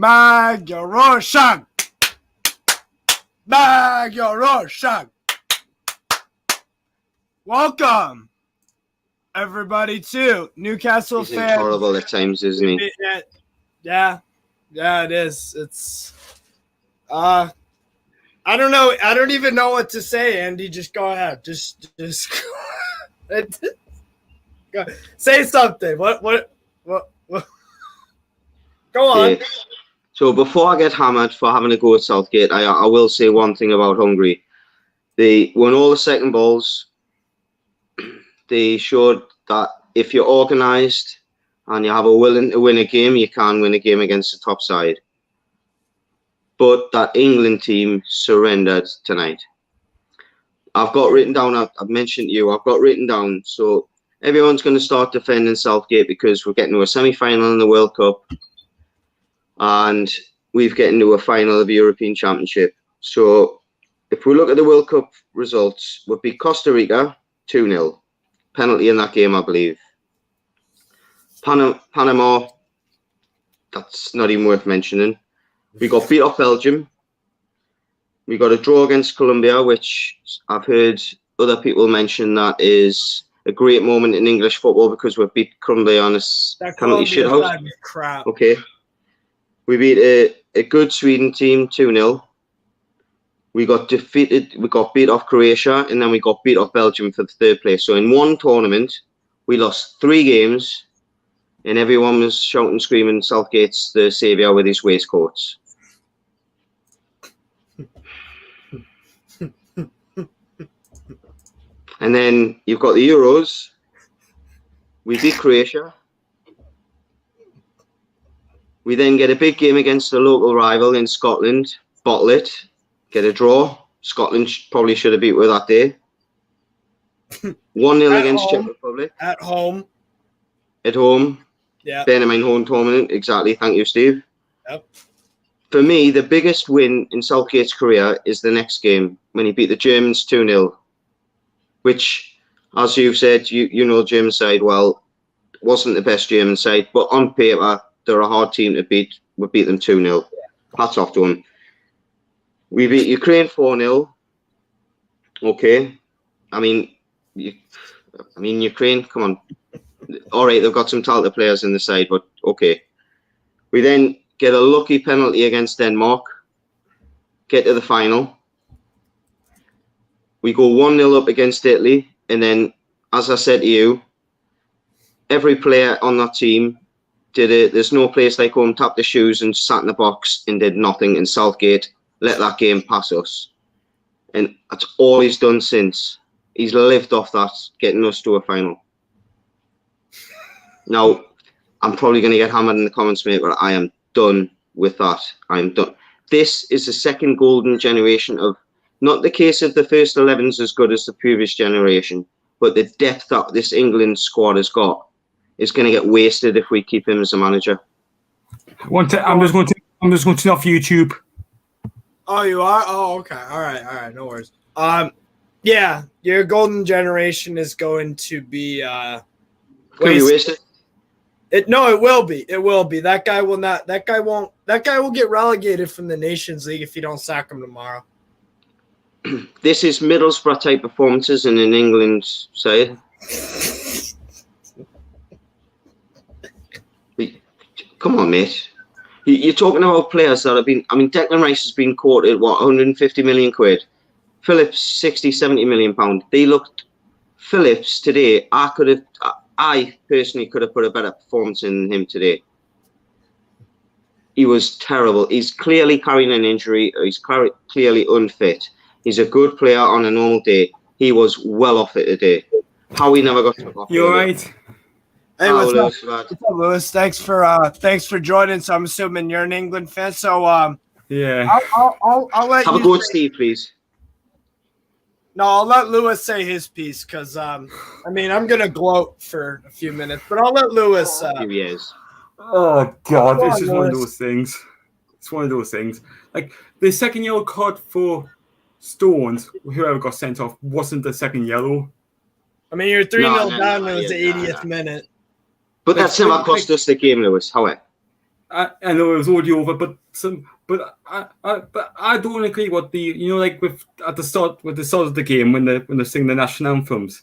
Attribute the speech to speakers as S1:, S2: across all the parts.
S1: Magyarország! Magyarország! Welcome, everybody, to Newcastle
S2: He's
S1: fans.
S2: horrible at times, isn't he?
S1: Yeah, it is. It's I don't know. I don't even know what to say, Andy. Just go ahead. Just go. Say something. What? Go on.
S2: Yeah. So before I get hammered for having a go at Southgate, I will say one thing about Hungary. They won all the second balls. They showed that if you're organised and you have a willing to win a game, you can win a game against the top side. But that England team surrendered tonight. I've got written down, I've mentioned you, I've got written down, so everyone's going to start defending Southgate because we're getting to a semi-final in the World Cup and we've getting to a final of the European Championship. So if we look at the World Cup results, we beat Costa Rica 2-0. Penalty in that game, I believe. Panama, that's not even worth mentioning. We got beat off Belgium. We got a draw against Colombia, which I've heard other people mention that is a great moment in English football because we beat Colombia on a penalty shootout.
S1: Crap.
S2: Okay. We beat a good Sweden team 2-0. We got defeated. We got beat off Croatia, and then we got beat off Belgium for the third place. So in one tournament, we lost 3 games, and everyone was shouting, screaming, "Southgate's the saviour with his waistcoats." And then you've got the Euros. We beat Croatia. We then get a big game against the local rival in Scotland, bottle it, get a draw. Scotland probably should have beat with that day. 1-0 against Czech Republic.
S1: At home.
S2: At home.
S1: Yeah.
S2: Bearing in mind home tournament. Exactly. Thank you, Steve.
S1: Yep.
S2: For me, the biggest win in Southgate's career is the next game when he beat the Germans 2-0. Which, as you've said, you know the German side well, wasn't the best German side, but on paper, they're a hard team to beat. We beat them 2-0. Hats off to them. We beat Ukraine 4-0. Okay. I mean, Ukraine, come on. All right, they've got some talented players in the side, but okay. We then get a lucky penalty against Denmark, get to the final. We go 1-0 up against Italy, and then, as I said to you, every player on that team did it. There's no place like home, tapped the shoes and sat in the box and did nothing. And Southgate let that game pass us. And that's all he's done since. He's lived off that, getting us to a final. Now, I'm probably going to get hammered in the comments, mate, but I am done with that. I'm done. This is the second golden generation of, not the case of the first 11's as good as the previous generation, but the depth that this England squad has got is going to get wasted if we keep him as a manager.
S3: I'm just going to turn off YouTube.
S1: Oh, you are? Oh, okay. All right. No worries. Yeah, your golden generation is going to be
S2: wasted.
S1: No, it will be. It will be. That guy will not. That guy won't. That guy will get relegated from the Nations League if you don't sack him tomorrow.
S2: This is Middlesbrough type performances in an England side. Come on, mate. You're talking about players that have been. I mean, Declan Rice has been quoted 150 million quid. Phillips 60, 70 million pound. They looked. Phillips today. I personally could have put a better performance in him today. He was terrible. He's clearly carrying an injury. He's clearly unfit. He's a good player on a normal day. He was well off it today. How he never got took off.
S3: You're right.
S1: Hey, what's up, Lewis? Thanks for joining. So I'm assuming you're an England fan. So
S3: yeah.
S1: I'll let
S2: have
S1: you
S2: a go at Steve, please.
S1: No, I'll let Lewis say his piece because I'm gonna gloat for a few minutes, but I'll let Lewis.
S2: He is.
S3: Oh God,
S1: Come
S3: this
S1: on,
S3: is
S1: Lewis.
S3: one of those things. It's one of those things. Like the second yellow card for Stones, whoever got sent off, wasn't the second yellow.
S1: I mean, you're 3-0 down.
S2: No,
S1: It was the 80th minute.
S2: But that's never cost us the game, Lewis. However.
S3: I know it was already over, but I don't agree with the like at the start of the game when they sing the national anthems.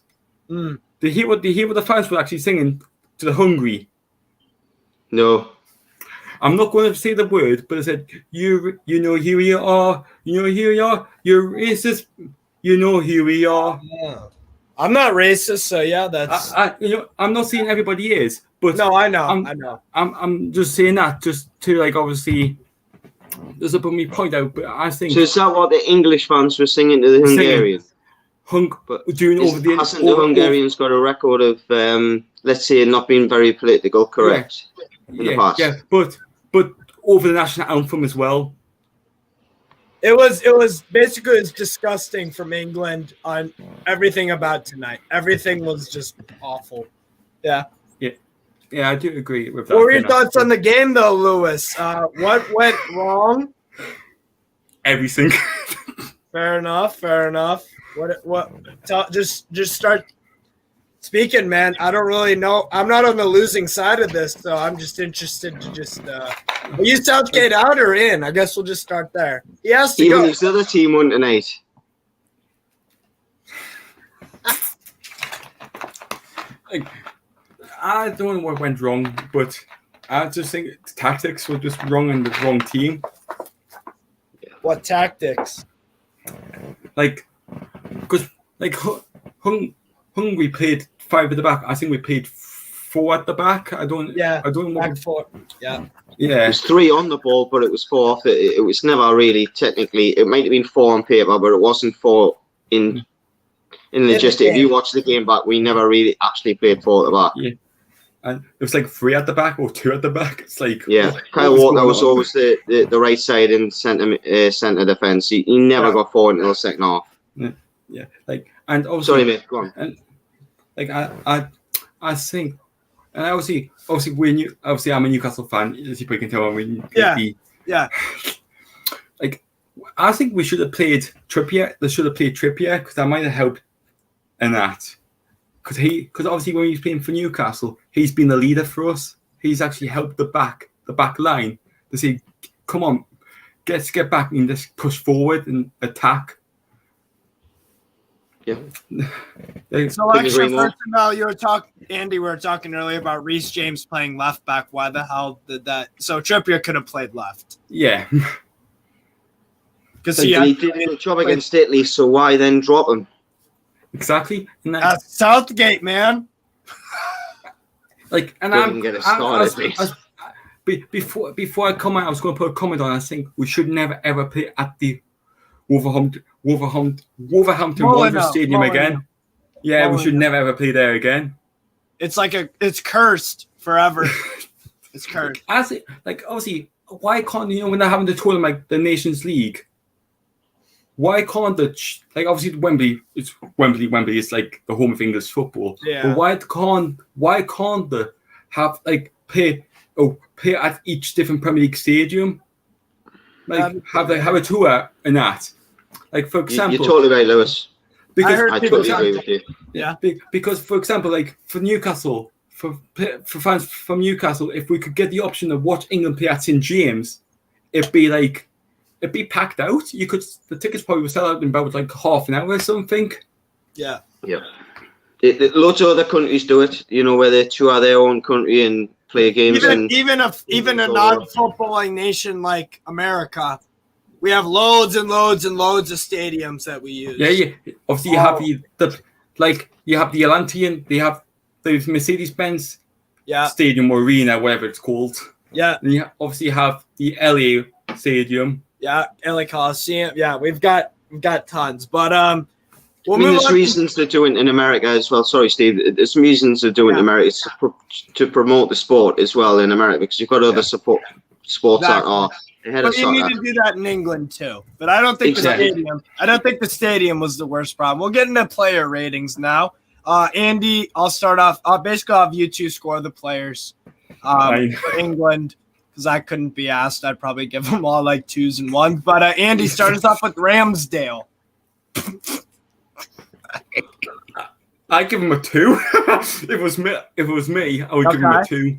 S1: Mm.
S3: They hear what the fans were actually singing to the Hungary.
S2: No.
S3: I'm not going to say the word, but I said, you know here we are, you know here we are, you're racist, you know here we are.
S1: Yeah. I'm not racist, so yeah, that's.
S3: I'm not saying everybody is, but
S1: no, I know.
S3: I'm just saying that just to like obviously just to put me point out, but I think.
S2: So is that what the English fans were singing to the Hungarians? Hasn't the Hungarians got a record of let's say not being very political correct in the past?
S3: Yeah, but over the national anthem as well.
S1: It was basically disgusting from England on everything about tonight. Everything was just awful. Yeah.
S3: Yeah, I do agree with that.
S1: What were your thoughts on the game, though, Lewis? What went wrong?
S3: Everything.
S1: Fair enough. Just start speaking, man. I don't really know. I'm not on the losing side of this, so I'm just interested to just. Are you Southgate out or in? I guess we'll just start there. He has to
S2: Even
S1: go.
S2: if the other team won tonight.
S3: I don't know what went wrong, but I just think tactics were just wrong and the wrong team.
S1: What tactics?
S3: Because Hungary played 5 at the back. I think we played 4 at the back. I don't know.
S1: Back 4. Yeah.
S2: It was 3 on the ball, but it was 4 off. It was never really technically. It might have been 4 on paper, but it wasn't 4 in logistics. If you watch the game back, we never really actually played 4 at the back.
S3: Yeah. And it was like 3 at the back or 2 at the back. It's like
S2: Kyle Walker was always the right side in centre defence. He never got forward until the second half.
S3: Yeah. And also,
S2: sorry, mate. Go on.
S3: And I think, and obviously I'm a Newcastle fan, as you can tell. I think we should have played Trippier. They should have played Trippier because that might have helped in that. Because obviously when he's playing for Newcastle, he's been the leader for us. He's actually helped the back line to say, "Come on, let's get back and just push forward and attack."
S2: Yeah.
S1: So actually, first of all, Andy, we were talking earlier about Reece James playing left back. Why the hell did that? So Trippier could have played left.
S3: Yeah.
S2: Because he did a good job against Italy, so why then drop him?
S3: Exactly.
S1: Southgate, man.
S3: Before I comment, I was going to put a comment on. I think we should never ever play at the Wolverhampton Wanderers Stadium again. Yeah, we should never ever play there again.
S1: It's cursed forever. It's cursed.
S3: Obviously, why can't when they're having the tournament like the Nations League? Why can't obviously Wembley is like the home of English football.
S1: Yeah.
S3: But why can't they have pay at each different Premier League stadium? Have a tour and that. For example,
S2: you're totally right, Lewis. I totally agree with you.
S1: Yeah.
S3: Because for example, for Newcastle, for fans from Newcastle, if we could get the option to watch England play at St James, it'd be packed out. The tickets probably would sell out in about half an hour or something.
S1: Yeah.
S2: Yeah. Lots of other countries do it, where they tour their own country and play games.
S1: Even a non-footballing nation like America, we have loads and loads and loads of stadiums that we use.
S3: Yeah. Obviously, you have you have the Atlantean, they have the Mercedes-Benz stadium or arena, whatever it's called.
S1: Yeah.
S3: And you obviously have the LA Stadium.
S1: Yeah, LA Coliseum. Yeah, we've got tons, but
S2: there's reasons they're doing it in America as well. Sorry, Steve. There's reasons they're doing it in America. It's to promote the sport as well in America because you've got other sports that are ahead of soccer.
S1: You need to do that in England too. But I don't think the stadium was the worst problem. We'll get into player ratings now. Andy, I'll start off. I'll basically have you two score the players for England. Because I couldn't be asked. I'd probably give them all 2s and 1s. But Andy, start us off with Ramsdale.
S3: I give him a 2. If it was me, I would give him a 2.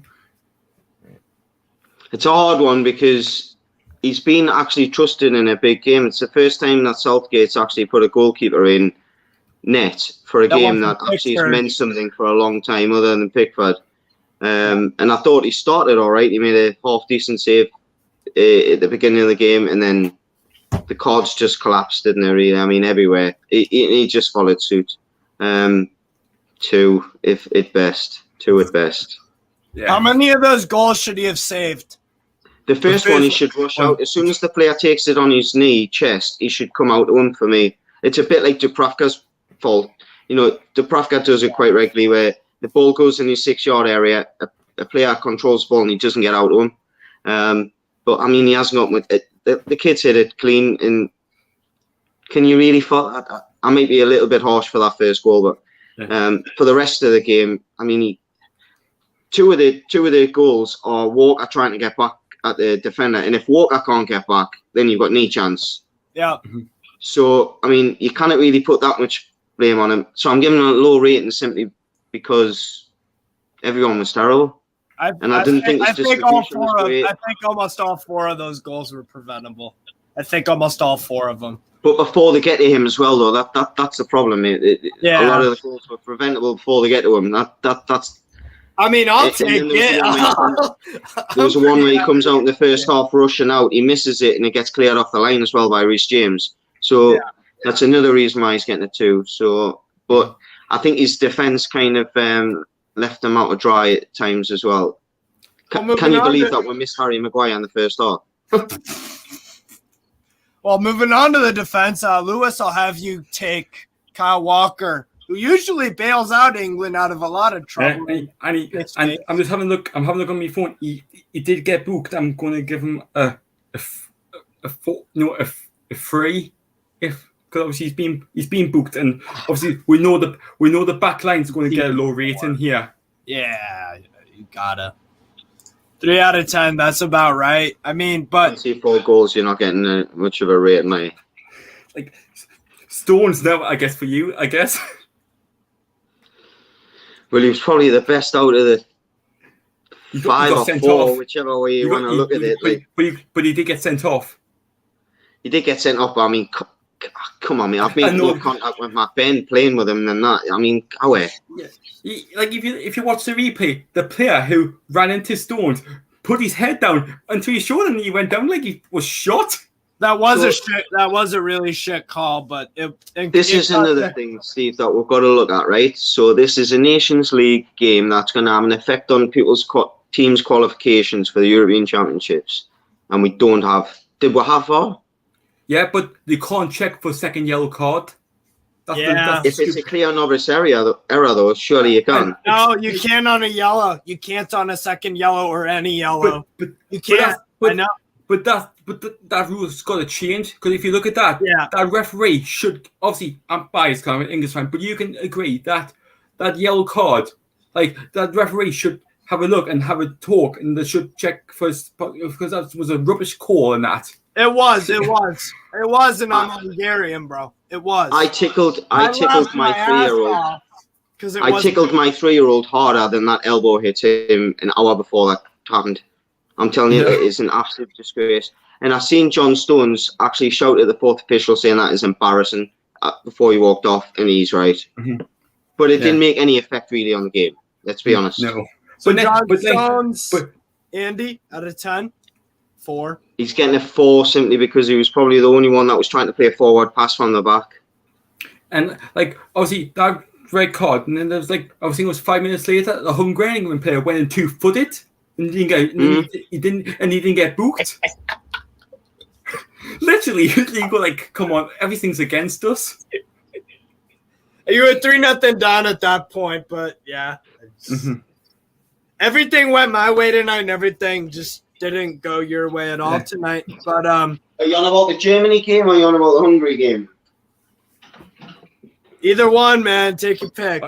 S2: It's a hard one because he's been actually trusted in a big game. It's the first time that Southgate's actually put a goalkeeper in net for a game that actually has meant something for a long time other than Pickford. And I thought he started all right. He made a half-decent save at the beginning of the game, and then the cards just collapsed, didn't they, really? I mean, everywhere. He just followed suit. Two at best.
S3: Yeah.
S1: How many of those goals should he have saved?
S2: The first one, he should rush out. As soon as the player takes it on his knee, chest, he should come out to him for me. It's a bit like Dubravka's fault. You know, Dubravka does it quite regularly where the ball goes in his 6-yard area, a player controls the ball and he doesn't get out to him. But, I mean, he hasn't got with it. The kid's hit it clean. And can you really I might be a little bit harsh for that first goal, but for the rest of the game, I mean, two of the goals are Walker trying to get back at the defender, and if Walker can't get back, then you've got no chance.
S1: Yeah.
S2: So, I mean, you can't really put that much blame on him. So I'm giving him a low rating simply because everyone was terrible. I think
S1: almost all 4 of those goals were preventable. I think almost all 4 of them.
S2: But before they get to him as well, though, that's the problem. A lot of the goals were preventable before they get to him. That's.
S1: I mean, I'll take it.
S2: There was one where he comes out in the first half rushing out. He misses it and it gets cleared off the line as well by Reece James. So that's another reason why he's getting a 2. So, but I think his defence kind of left him out to dry at times as well. Can you believe that we missed Harry Maguire in the first half?
S1: Well, moving on to the defence, Lewis, I'll have you take Kyle Walker, who usually bails out England out of a lot of trouble.
S3: And I'm just having a look. I'm having a look on my phone. He did get booked. I'm going to give him a 3, because obviously he's been booked, and obviously we know the back line's going to get a low rating here.
S1: Yeah, you gotta 3 out of 10. That's about right. I mean, but
S2: 4 goals, you're not getting much of a rating, mate.
S3: Like Stones, now I guess for you, I guess.
S2: Well, he was probably the best out of the 5 or 4, whichever way you want to look at it.
S3: But he did get sent off.
S2: He did get sent off, but I mean, come on, man. I've made more contact with Matt Ben playing with him than that. I mean, how?
S3: Yeah. Like if you watch the replay, the player who ran into Stones put his head down until he showed him, and he went down like he was shot.
S1: That was a really shit call, but
S2: this is another thing, Steve, that we've got to look at, right? So this is a Nations League game that's going to have an effect on people's teams' qualifications for the European Championships, and we don't have. Did we have VAR?
S3: Yeah, but they can't check for second yellow card.
S2: If it's a clear novice error, though, surely you can.
S1: No, you can't on a yellow. You can't on a second yellow or any yellow.
S3: But
S1: you can't. I know.
S3: But that rule's got to change, because if you look at that, that referee should, obviously, I'm biased, I'm an English fan, but you can agree that yellow card, like that referee should have a look and have a talk, and they should check first, because that was a rubbish call in that.
S1: It was, and I'm Hungarian, bro. It was.
S2: I tickled my 3-year-old. I tickled my 3-year-old harder than that elbow hit him an hour before that happened. I'm telling you, it is an absolute disgrace. And I seen John Stones actually shout at the 4th official saying that is embarrassing before he walked off, and he's right. Mm-hmm. But it didn't make any effect really on the game. Let's be honest.
S3: No.
S1: So John Stones, Andy, out of 10, 4.
S2: He's getting a 4 simply because he was probably the only one that was trying to play a forward pass from the back.
S3: And like obviously that red card, and then there was like obviously it was 5 minutes later, the Hungarian player went and 2-footed. And he didn't get booked. Literally, you go like, "Come on, everything's against us."
S1: You were 3-0 down at that point, but yeah, everything went my way tonight, and everything just didn't go your way at all tonight. But
S2: are you on about the Germany game or are you on about the Hungary game?
S1: Either one, man. Take your pick.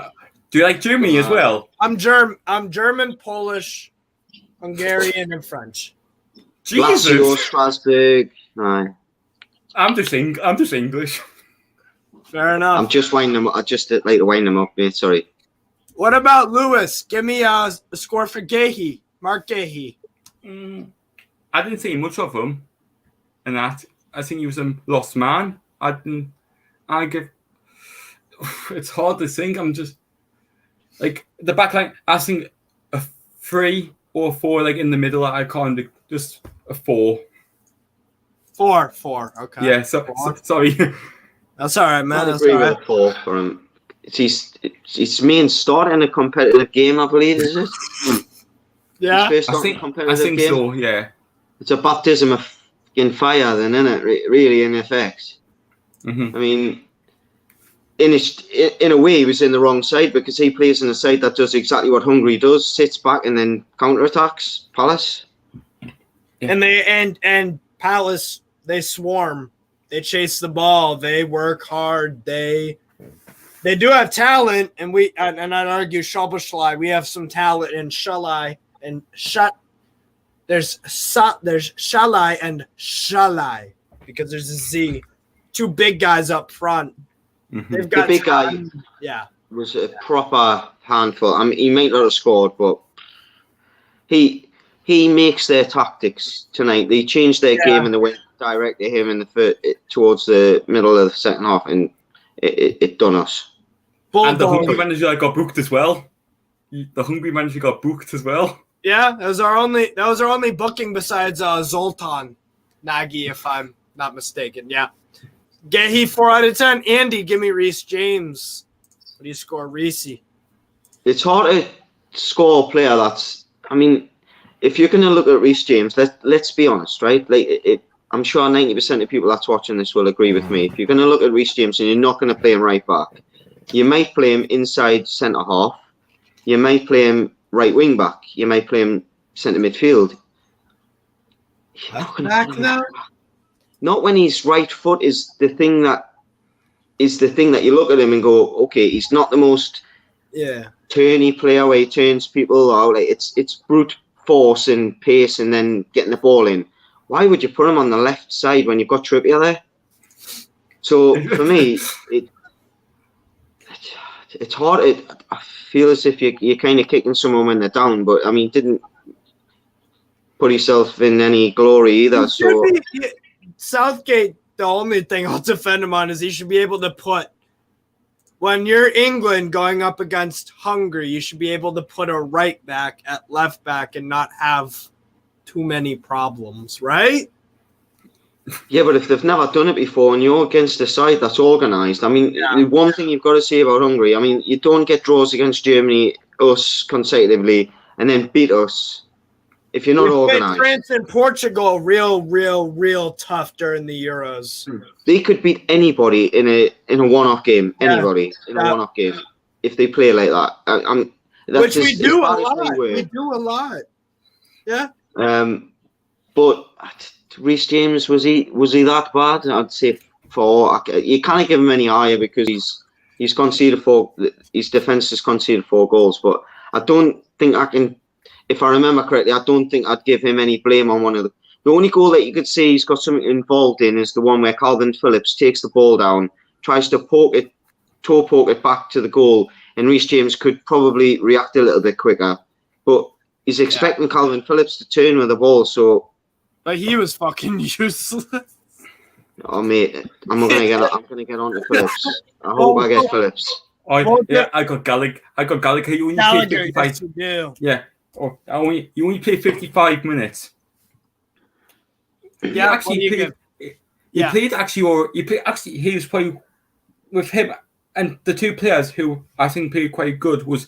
S3: Do you like Germany as well?
S1: I'm German, Polish, Hungarian, and French.
S3: Jesus.
S2: Lazio, Strasbourg. Aye.
S3: I'm just English.
S1: Fair enough.
S2: I'm just winding them up. I just like to wind them up, mate. Sorry.
S1: What about Lewis? Give me a score for Gahey. Mark Gahey.
S3: I didn't see much of him, and that I think he was a lost man. It's hard to think. I'm just like the back line. I think a 3 or a 4, like in the middle. I can't do just a 4.
S1: 4. Okay.
S3: Yeah. Sorry.
S1: That's all right, man.
S2: I
S1: That's
S2: agree
S1: all right.
S2: with 4 for him. It's main start in a competitive game, I believe, is it?
S1: Yeah.
S2: His first competitive
S3: I think
S2: game.
S3: so. Yeah.
S2: It's a baptism of fucking fire, then, isn't it? Really, in effect.
S3: Mm-hmm.
S2: I mean, in a way, he was in the wrong side because he plays in a side that does exactly what Hungary does: sits back and then counterattacks Palace.
S3: Yeah.
S1: And Palace, they swarm, they chase the ball, they work hard, they do have talent, and I'd argue Szoboszlai, we have some talent in Shalai and There's Shalai and Shalai because there's a Z. 2 big guys up front.
S3: Mm-hmm.
S1: They've got
S2: the big guy was a proper handful. I mean, he might not have scored, but he makes their tactics tonight. They changed their game and they went direct to him towards the middle of the second half, and it done us.
S3: And the Hungary manager got booked as well. The Hungary manager got booked as well.
S1: Yeah, that was our only booking besides Zoltan Nagy, if I'm not mistaken. Yeah. Gehi 4 out of 10. Andy, give me Reece James. What do you score, Reece?
S2: It's hard to score a player that's. I mean, if you're going to look at Reece James, let's be honest, right? Like I'm sure 90% of people that's watching this will agree with me. If you're going to look at Reece James and you're not going to play him right back, you might play him inside centre half. You might play him right wing back. You might play him centre midfield. Not when his right foot is the thing that you look at him and go, okay, he's not the most turny player where he turns people out. Like it's brute force and pace and then getting the ball in. Why would you put him on the left side when you've got Trippier there? So for me, it's hard. I feel as if you're kind of kicking someone when they're down, but I mean, didn't put himself in any glory either. So
S1: Southgate, the only thing I'll defend him on is he should be able to put, when you're England going up against Hungary, you should be able to put a right back at left back and not have too many problems, right?
S2: Yeah, but if they've never done it before and you're against a side that's organised, I mean, the one thing you've got to say about Hungary, I mean, you don't get draws against Germany, us consecutively, and then beat us if you're not organised.
S1: France and Portugal real tough during the Euros.
S2: They could beat anybody in a one-off game. Anybody in a one-off game if they play like that.
S1: Which we do a lot. We do a lot. Yeah.
S2: But Reece James, was he that bad? I'd say 4. You can't give him any higher because he's conceded 4. His defence has conceded 4 goals. But I don't think I can. If I remember correctly, I don't think I'd give him any blame on one of the only goal that you could say he's got something involved in is the one where Calvin Phillips takes the ball down, tries to toe poke it back to the goal, and Reece James could probably react a little bit quicker. But he's expecting Calvin Phillips to turn with the ball, so.
S1: But he was fucking useless.
S2: Oh mate, I'm gonna get on to Phillips. I hope I get Phillips.
S3: I got Gallagher. You only play 55. Yeah. You only play 55 minutes.
S1: Yeah,
S3: he was playing with him and the 2 players who I think played quite good was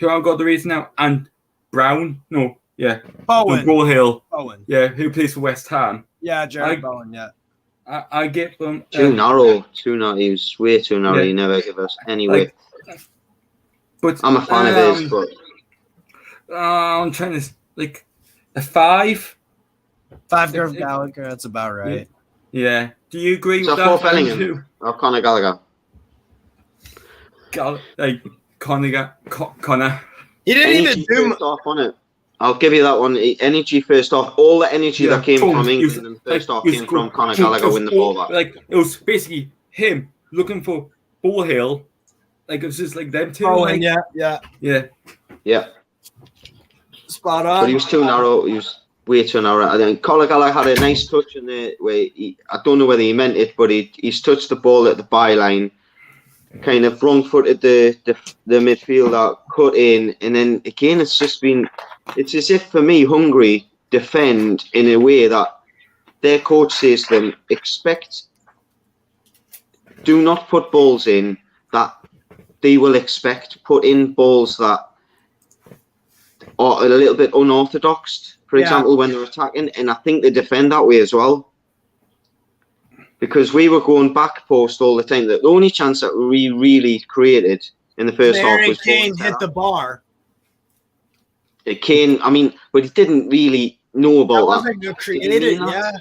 S3: who I got the reason now and Brown. No, yeah.
S1: Bowen.
S3: Brohill.
S1: Bowen.
S3: Yeah, who plays for West Ham.
S1: Yeah, Jared Bowen, yeah.
S3: I get them.
S2: Too narrow. He was way too narrow. He never gave us any width.
S3: But
S2: I'm a fan of his, but
S3: I'm trying to a 5.
S1: 5 Girl Gallagher, that's about right.
S3: Yeah. Do you agree with that?
S2: So for Bellingham or Conor Gallagher?
S3: Conor.
S1: He didn't even do
S2: much off on it. I'll give you that one. Energy first off. All the energy that came from England in the first half came from Conor Gallagher winning the ball back.
S3: It was basically him looking for Brohill. It was just them 2.
S1: Yeah.
S2: Spot on. But he was too narrow. He was waiting around. I think Conor Gallagher had a nice touch in there where I don't know whether he meant it, but he's touched the ball at the byline, kind of wrong-footed the midfielder, cut in, and then again it's as if for me Hungary defend in a way that their coach says to them, do not put balls in that they will expect, put in balls that are a little bit unorthodox, for example, when they're attacking, and I think they defend that way as well. Because we were going back post all the time. The only chance that we really created in the first half was
S1: Kane hit the bar.
S2: Kane, but he didn't really know about that.
S1: Wasn't created, yeah.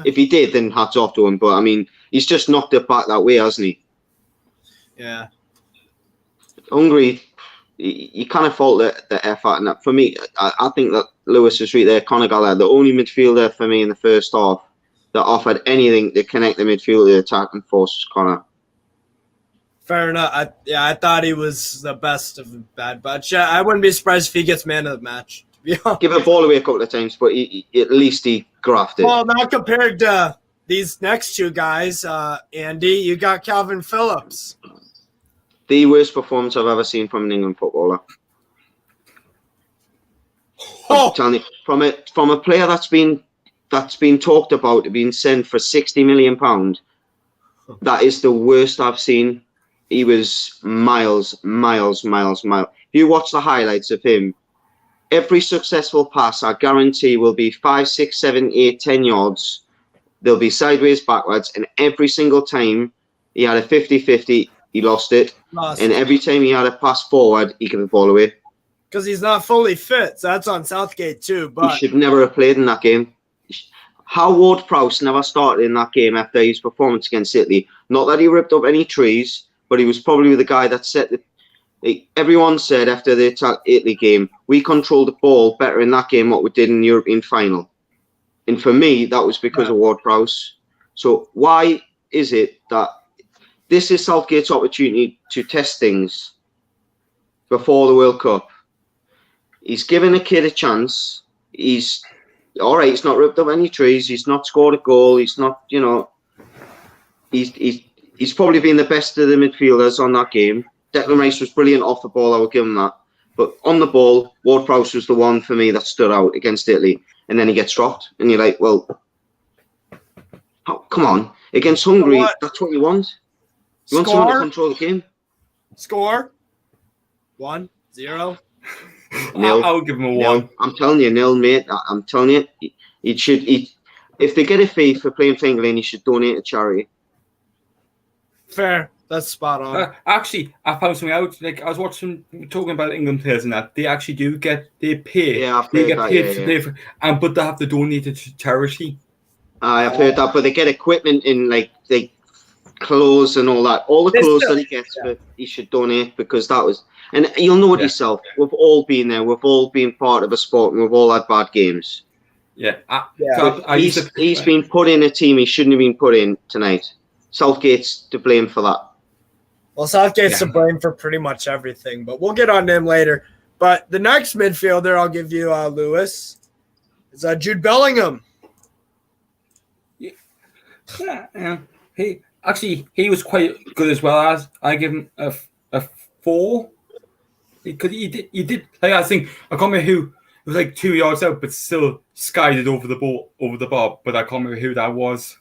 S2: If he did, then hats off to him. But he's just knocked it back that way, hasn't he?
S1: Yeah.
S2: Hungary, you kind of fault the effort. And for me, I think that Lewis is right there. Conor Gallagher, the only midfielder for me in the first half that offered anything to connect the midfield to the attack and force Conor.
S1: Fair enough. I thought he was the best of the bad bunch. I wouldn't be surprised if he gets man of the match.
S2: Give a ball away a couple of times, but at least he grafted.
S1: Well, now compared to these next two guys, Andy, you got Calvin Phillips.
S2: The worst performance I've ever seen from an England footballer.
S1: Oh.
S2: I'm telling you, from a player that's been talked about, being sent for £60 million, that is the worst I've seen. He was miles. If you watch the highlights of him, every successful pass, I guarantee, will be 5, 6, 7, 8, 10 yards. They'll be sideways, backwards, and every single time he had a 50-50, he lost it. And every time he had a pass forward, he gave the ball away.
S1: Because he's not fully fit. So that's on Southgate too. But
S2: he should never have played in that game. How Ward-Prowse never started in that game after his performance against Italy. Not that he ripped up any trees, but he was probably the guy that set the... Everyone said after the Italy game, we controlled the ball better in that game than what we did in the European final. And for me, that was because of Ward-Prowse. So why is it that this is Southgate's opportunity to test things before the World Cup? He's given a kid a chance. He's all right. He's not ripped up any trees. He's not scored a goal. He's not, he's probably been the best of the midfielders on that game. Declan Rice was brilliant off the ball. I will give him that. But on the ball, Ward-Prowse was the one for me that stood out against Italy. And then he gets dropped, and you're like, well, come on. Against Hungary, that's what you want. You want someone to control the game.
S1: Score 1-0.
S2: Nil.
S3: I would give him a 1.
S2: I'm telling you, nil, mate. I'm telling you, if they get a fee for playing for England, he should donate to charity.
S1: Fair. That's spot on.
S3: Actually, I found something out. Like I was watching, talking about England players and that they actually do they pay.
S2: Yeah, I've
S3: they
S2: heard
S3: get
S2: that,
S3: paid, but they have to donate it to charity.
S2: I've heard that, but they get equipment in like clothes and all that. All the clothes that he gets, he should donate because that was. And you'll know it yourself. We've all been there. We've all been part of a sport, and we've all had bad games.
S3: Yeah,
S2: he's been put in a team he shouldn't have been put in tonight. Southgate's to blame for that.
S1: Well, Southgate's to blame for pretty much everything, but we'll get on to him later. But the next midfielder I'll give you, Lewis, is Jude Bellingham.
S3: Yeah. He was quite good as well. As I give him a 4 because he did. Like I think I can't remember who. It was like 2 yards out, but still skied it over the bar. But I can't remember who that was.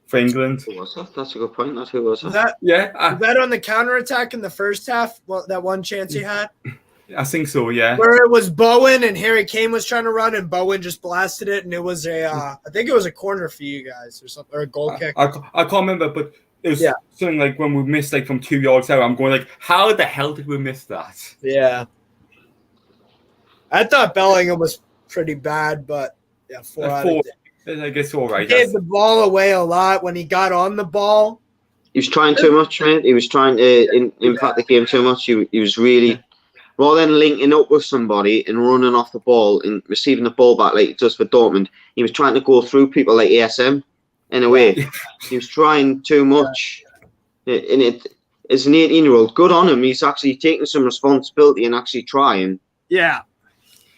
S3: For England.
S2: Who was that? That's a good point. Who was that?
S1: Was that on the counterattack in the first half? Well, that one chance he had?
S3: I think so, yeah.
S1: Where it was Bowen and Harry Kane was trying to run and Bowen just blasted it and it was I think it was a corner for you guys or something, or a goal kick.
S3: I can't remember, but it was something like when we missed like from 2 yards out, I'm going like, how the hell did we miss that?
S1: Yeah. I thought Bellingham was pretty bad, but 4 out of 10.
S3: I guess all right.
S1: He gave the ball away a lot when he got on the ball.
S2: He was trying too much, man. He was trying to impact the game too much. He was really, rather than linking up with somebody and running off the ball and receiving the ball back like he does for Dortmund, he was trying to go through people like ASM in a way. He was trying too much. And as an 18-year-old, good on him. He's actually taking some responsibility and actually trying.
S1: Yeah.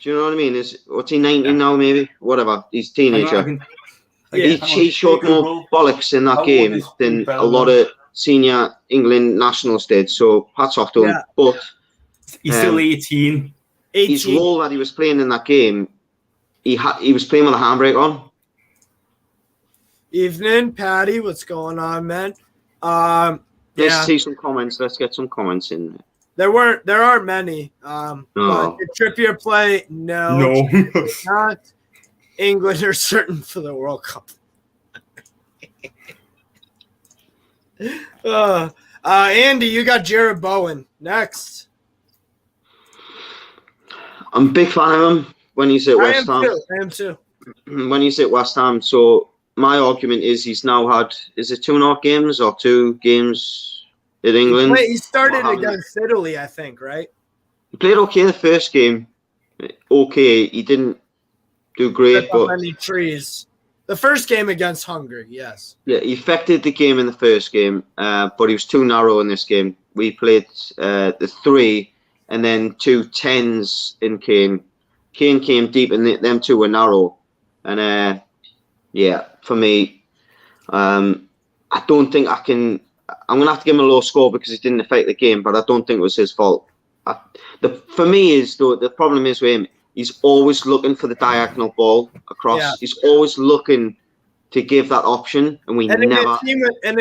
S2: Do you know what I mean? What's he 19 now? Maybe whatever. He's teenager. He showed more bollocks in that game than a lot of senior England nationals did. So hats off to him. But
S3: he's still 18.
S2: His role that he was playing in that game, he was playing with a handbrake on.
S1: Evening, Patty. What's going on, man?
S2: Let's see some comments. Let's get some comments in.
S1: There aren't many. But the Trippier play, no, not. England are certain for the World Cup. Andy, you got Jared Bowen next.
S2: I'm a big fan of him when he's at West Ham.
S1: I am too.
S2: When he's at West Ham, so my argument is he's now had, is it 2.5 games or 2 games in England?
S1: He started against Italy, I think, right?
S2: He played okay the first game. Okay, he didn't do great, but
S1: many trees. The first game against Hungary, yes. Yeah,
S2: he affected the game in the first game, but he was too narrow in this game. We played the 3 and then 2 10s in Kane. Kane came deep, and them 2 were narrow. And for me, I don't think I can. I'm gonna have to give him a low score because he didn't affect the game, but I don't think it was his fault. For me, the problem is with him. He's always looking for the diagonal ball across. Yeah. He's always looking to give that option, and we never.
S1: In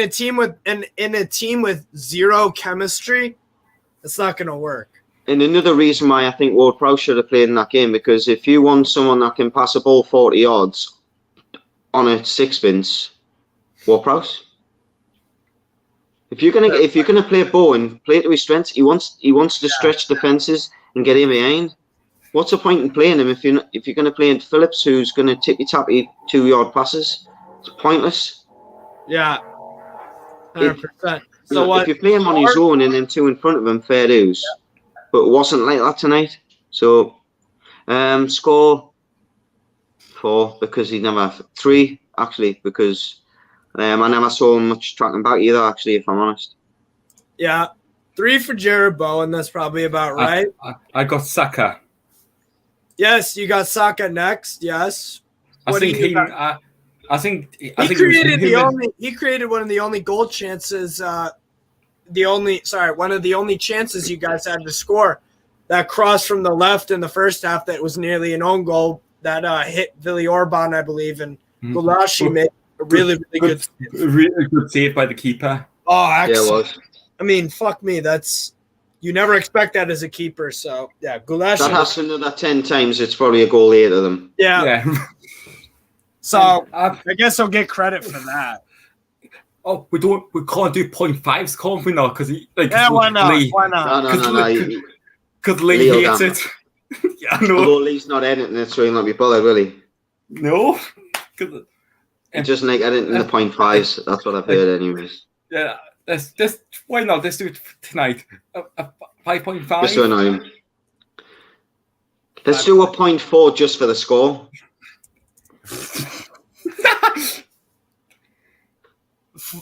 S1: a team with zero chemistry, it's not going to work.
S2: And another reason why I think Ward-Prowse should have played in that game, because if you want someone that can pass a ball 40 yards on a sixpence, Ward-Prowse. If you're gonna play Bowen, play to his strengths. He wants to stretch defenses and get in behind. What's the point in playing him if you're going to play in Phillips, who's going to tippy-tappy 2-yard passes? It's pointless.
S1: Yeah, 100%.
S2: If you play him on his own and then 2 in front of him, fair dues. Yeah. But it wasn't like that tonight. So, score 4 because he never 3 actually because I never saw him much tracking back either. Actually, if I'm honest.
S1: Yeah, 3 for Jared Bowen. That's probably about right.
S3: I got Saka.
S1: Yes, you got Saka next. Yes.
S3: I think he
S1: created one of the only goal chances. One of the only chances you guys had to score. That cross from the left in the first half that was nearly an own goal that hit Willy Orban, I believe, and Gulashi made a really good
S3: save by the keeper.
S1: Oh, excellent.
S2: Yeah, it was.
S1: I mean, fuck me. You never expect that as a keeper, so yeah, Gulashi.
S2: That has to do that 10 times. It's probably a goal later of them.
S1: Yeah. So I guess I'll get credit for that.
S3: Oh, we can't do 0.5s, can't we? Not because
S1: why not? Why not?
S2: No.
S3: Because Lee hates it.
S2: Yeah, I know. Although Lee's not editing it, so he'll not be bothered, will he?
S3: No.
S2: He doesn't like editing the 0.5s. That's what I've heard, anyways.
S3: Yeah. Why not? Let's do it tonight. 5.5.
S2: Just to annoy him. Let's do a 0.4 just for the score.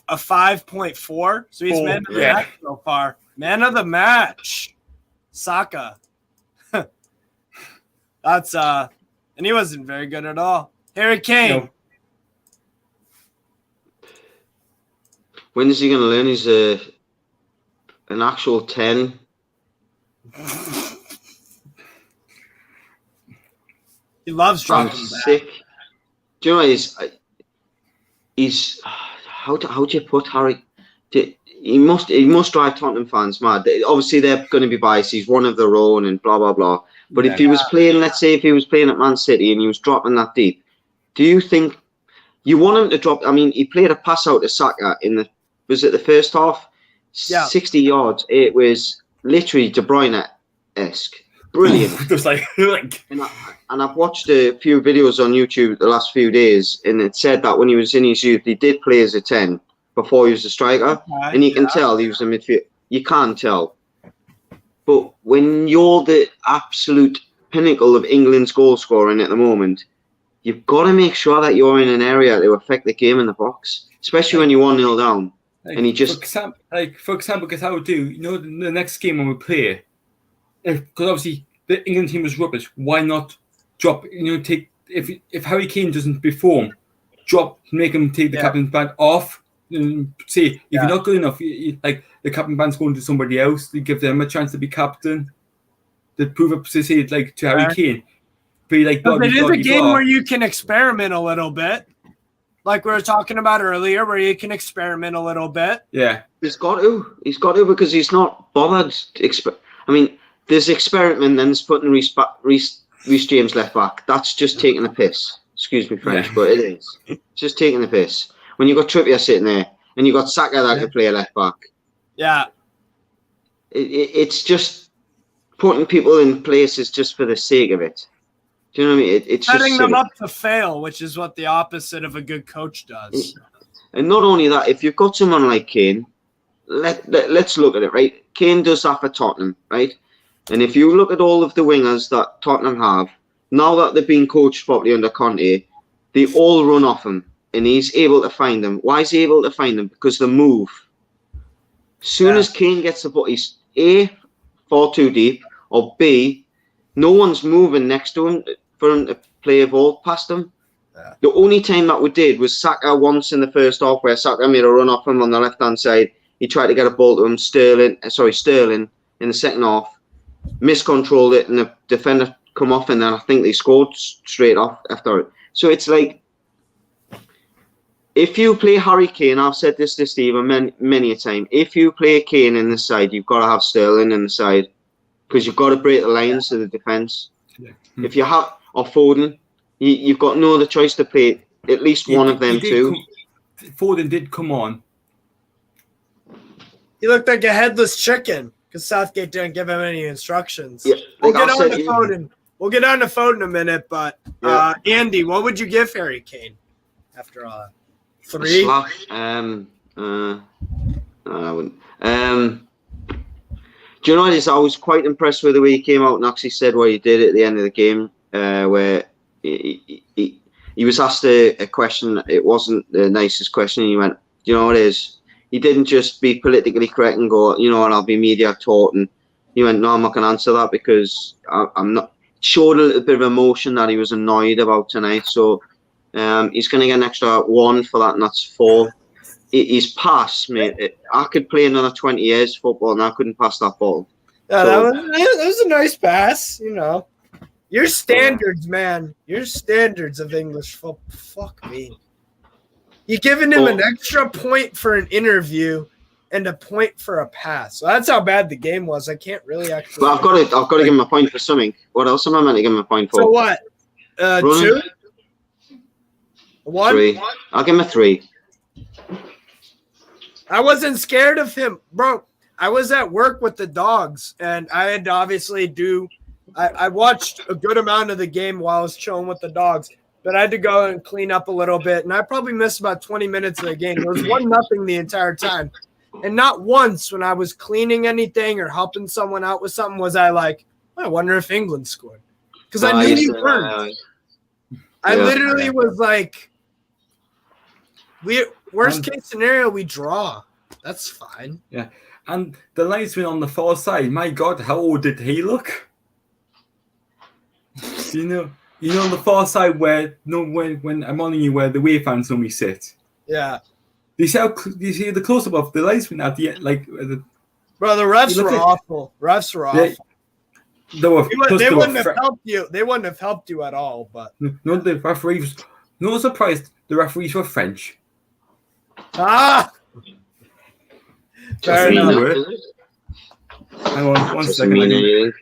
S1: A 5.4. So he's man of the match so far. Man of the match, Saka. That's and he wasn't very good at all. Harry Kane.
S3: No.
S2: When is he going to learn he's an actual 10?
S1: He loves dropping
S2: I'm
S1: back.
S2: sick. Do you know he's how do you put Harry? He must drive Tottenham fans mad. Obviously, they're going to be biased. He's one of their own and blah, blah, blah. But if he was playing, let's say if he was playing at Man City and he was dropping that deep, do you think you want him to drop? I mean, he played a pass out to Saka was it the first half?
S1: Yeah.
S2: 60 yards. It was literally De Bruyne-esque. Brilliant.
S3: Just like
S2: and I've watched a few videos on YouTube the last few days, and it said that when he was in his youth, he did play as a 10 before he was a striker. Okay, and you can tell he was a midfield. You can't tell. But when you're the absolute pinnacle of England's goal scoring at the moment, you've got to make sure that you're in an area to affect the game in the box, especially when you're 1-0 down. And he just...
S3: For example, because I would do, the next game when we play, because obviously the England team was rubbish, why not drop? Take if Harry Kane doesn't perform, make him take the captain's band off. Say if you're not good enough, like the captain band's going to somebody else. You give them a chance to be captain. To prove up to say like to Harry Kane. Be like,
S1: it is a game where you can experiment a little bit, like we were talking about earlier, where you can experiment a little bit.
S3: Yeah,
S2: he's got to because he's not bothered. I mean, there's experiment, then there's putting Reece James left back. That's just taking the piss. Excuse me, French, but it is. It's just taking the piss. When you got Trippier sitting there and you got Saka that can play a left back.
S1: Yeah,
S2: it's just putting people in places just for the sake of it. Do you know what I mean? It's
S1: setting
S2: just
S1: them up to fail, which is what the opposite of a good coach does.
S2: And not only that, if you've got someone like Kane, let's look at it, right? Kane does that for Tottenham, right? And if you look at all of the wingers that Tottenham have, now that they've been coached properly under Conte, they all run off him, and he's able to find them. Why is he able to find them? Because they move. As soon as Kane gets the ball, he's A, far too deep, or B, no one's moving next to him for him to play a ball past him. Yeah. The only time that we did was Saka once in the first half, where Saka made a run off him on the left-hand side. He tried to get a ball to him, Sterling in the second half, miscontrolled it, and the defender come off, and then I think they scored straight off after it. So it's like, if you play Harry Kane, I've said this to Stephen many a time, if you play Kane in the side, you've got to have Sterling in the side, because you've got to break the lines of the defence. Yeah. If you have, or Foden, you've got no other choice to play at least one of them two.
S3: Foden did come on.
S1: He looked like a headless chicken because Southgate didn't give him any instructions.
S2: Yeah,
S1: we'll get on to Foden. We'll get on to Foden in a minute, but Andy, what would you give Harry Kane after all that? 3?
S2: I wouldn't. Do you know what it is? I was quite impressed with the way he came out and actually said what he did at the end of the game, where he was asked a question. It wasn't the nicest question. And he went, "Do you know what it is?" He didn't just be politically correct and go, "You know what, I'll be media taught." And he went, "No, I'm not going to answer that because I'm not." Showed a little bit of emotion that he was annoyed about tonight. So he's going to get an extra 1 for that, and that's 4. His pass, mate. I could play another 20 years football, and I couldn't pass that ball.
S1: Yeah, so, that was a nice pass. You know, your standards, man. Your standards of English football. Fuck me. You're giving him an extra point for an interview and a point for a pass. So that's how bad the game was. I can't really actually.
S2: Well, I've got to give him a point for something. What else am I meant to give him a point for?
S1: So what? 2? 1?
S2: 3. I'll give him a 3.
S1: I wasn't scared of him, bro. I was at work with the dogs, and I had to obviously I watched a good amount of the game while I was chilling with the dogs, but I had to go and clean up a little bit, and I probably missed about 20 minutes of the game. It was 1-0 the entire time, and not once when I was cleaning anything or helping someone out with something was I like, I wonder if England scored, because I knew you weren't. I literally was like, worst case scenario, we draw. That's fine.
S3: Yeah. And the linesman on the far side, my God, how old did he look? you know on the far side where when I'm on you where the away fans normally sit.
S1: Yeah.
S3: Do you see the close up of the linesman at the end, like
S1: bro, the refs were awful. Refs were awful. They wouldn't have helped you. They wouldn't have helped you at all. But
S3: no, the referees. No surprise, the referees were French.
S1: Fair enough.
S3: Hang on, 1 second.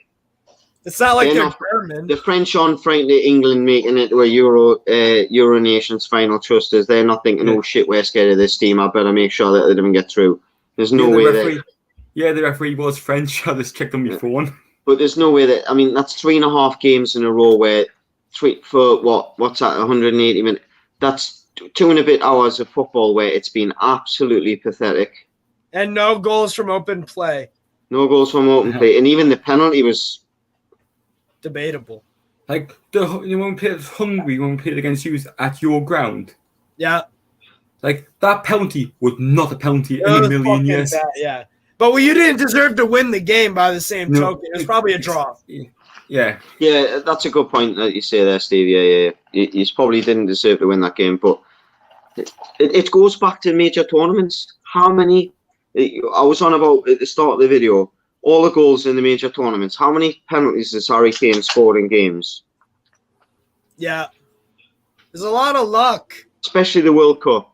S1: It's not like they're German.
S2: The French aren't frightened of England making it to a Euro Nations final, trust us. They're not thinking, oh shit, we're scared of this team. I better make sure that they don't get through. There's no way that.
S3: Yeah, the referee was French. I just checked on my phone.
S2: But there's no way that. I mean, that's 3.5 games in a row where what's that? 180 minutes. That's 2 and a bit hours of football where it's been absolutely pathetic.
S1: And no goals from open play.
S2: No goals from open play, and even the penalty was
S1: debatable.
S3: Like when we played Hungary, when we played against you at your ground.
S1: Yeah.
S3: Like that penalty was not a penalty in a million years.
S1: Bad, yeah. But you didn't deserve to win the game by the same token. It was probably a draw.
S3: Yeah.
S2: Yeah, that's a good point that you say there, Steve. Yeah. He probably didn't deserve to win that game, but it goes back to major tournaments. How many? I was on about at the start of the video. All the goals in the major tournaments. How many penalties has Harry Kane scored in games?
S1: Yeah. There's a lot of luck.
S2: Especially the World Cup.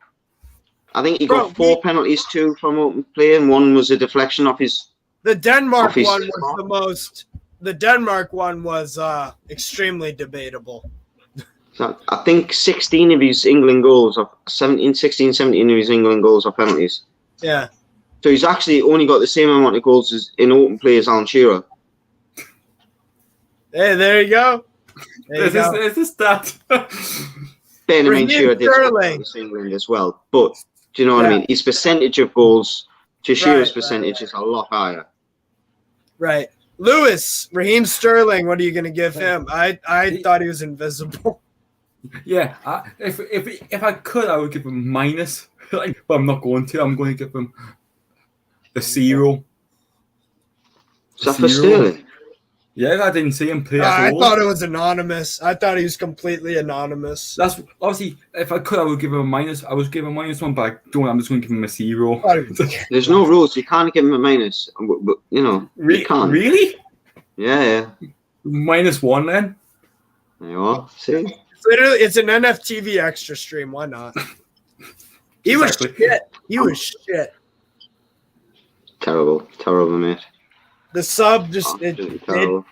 S2: I think he got 4 penalties, 2 from open play, and 1 was a deflection off his.
S1: The Denmark one was the most. The Denmark one was extremely debatable.
S2: So I think 16 of his England goals, or 17 of his England goals are penalties.
S1: Yeah.
S2: So he's actually only got the same amount of goals as in open play as Alan Shearer.
S1: Hey, there you go.
S3: Is this that?
S2: Ben, I mean, Shearer did for England as well. But do you know what I mean? His percentage of goals to Shearer's percentage is a lot higher.
S1: Right. Lewis, Raheem Sterling, what are you going to give him? I thought he was invisible.
S3: Yeah, if I could, I would give him minus. But I'm not going to. I'm going to give him a 0.
S2: Is that for Sterling?
S3: Yeah, I didn't see him play at
S1: I
S3: all.
S1: thought it was anonymous. I thought he was completely anonymous.
S3: That's obviously, if I could, I would give him a minus. I would give him a -1, but I'm just going to give him a 0.
S2: There's no rules. You can't give him a minus. But, you know, you can't.
S3: Really?
S2: Yeah.
S3: -1 then?
S2: There you are. See?
S1: Literally, it's an NFTV extra stream. Why not? He was shit. He was shit.
S2: Terrible, mate.
S1: The sub just
S2: terrible.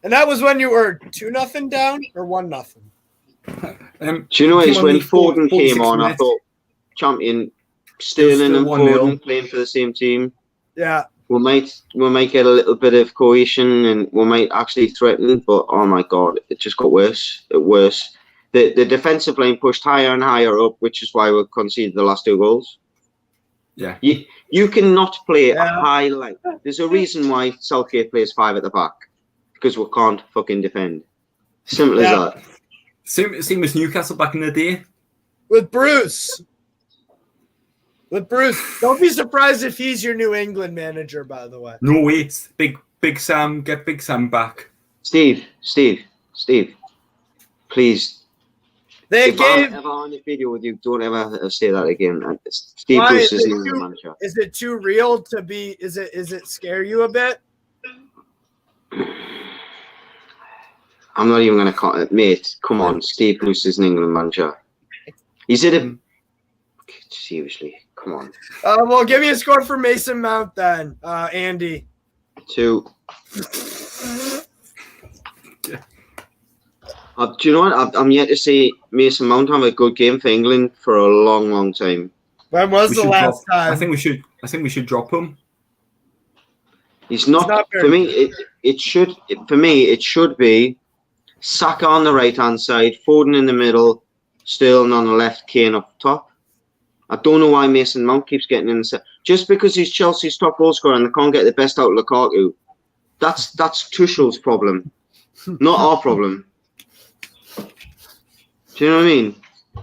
S1: And that was when you were 2-0 down or 1-0.
S2: Do you know it's when Foden came on? I thought champion Sterling and Foden playing for the same team.
S1: Yeah.
S2: We might get a little bit of cohesion and we might actually threaten, but oh my god, it just got worse. The defensive line pushed higher and higher up, which is why we conceded the last 2 goals.
S3: Yeah.
S2: You cannot play a high line. There's a reason why Southgate plays 5 at the back. Because we can't fucking defend. Simple as that.
S3: Same as Newcastle back in the day.
S1: With Bruce. Don't be surprised if he's your New England manager, by the way.
S3: No way. Big Sam. Get Big Sam back.
S2: Steve. Please. If I'm ever on a video with you, don't ever say that again. Steve Bruce is the manager.
S1: Is it too real to be? Is it scare you a bit?
S2: I'm not even going to mate. Come on, Steve Bruce is an England manager. He's at a. Seriously, come on.
S1: Well, give me a score for Mason Mount then, Andy.
S2: 2. Do you know what? I'm yet to see Mason Mount have a good game for England for a long, long time.
S1: When was the last time?
S3: I think we should drop him.
S2: He's not for me. It should be Saka on the right hand side, Foden in the middle, Sterling on the left, Kane up top. I don't know why Mason Mount keeps getting in the set. Just because he's Chelsea's top goal scorer and they can't get the best out of Lukaku, that's Tuchel's problem, not our problem. Do you know what I mean?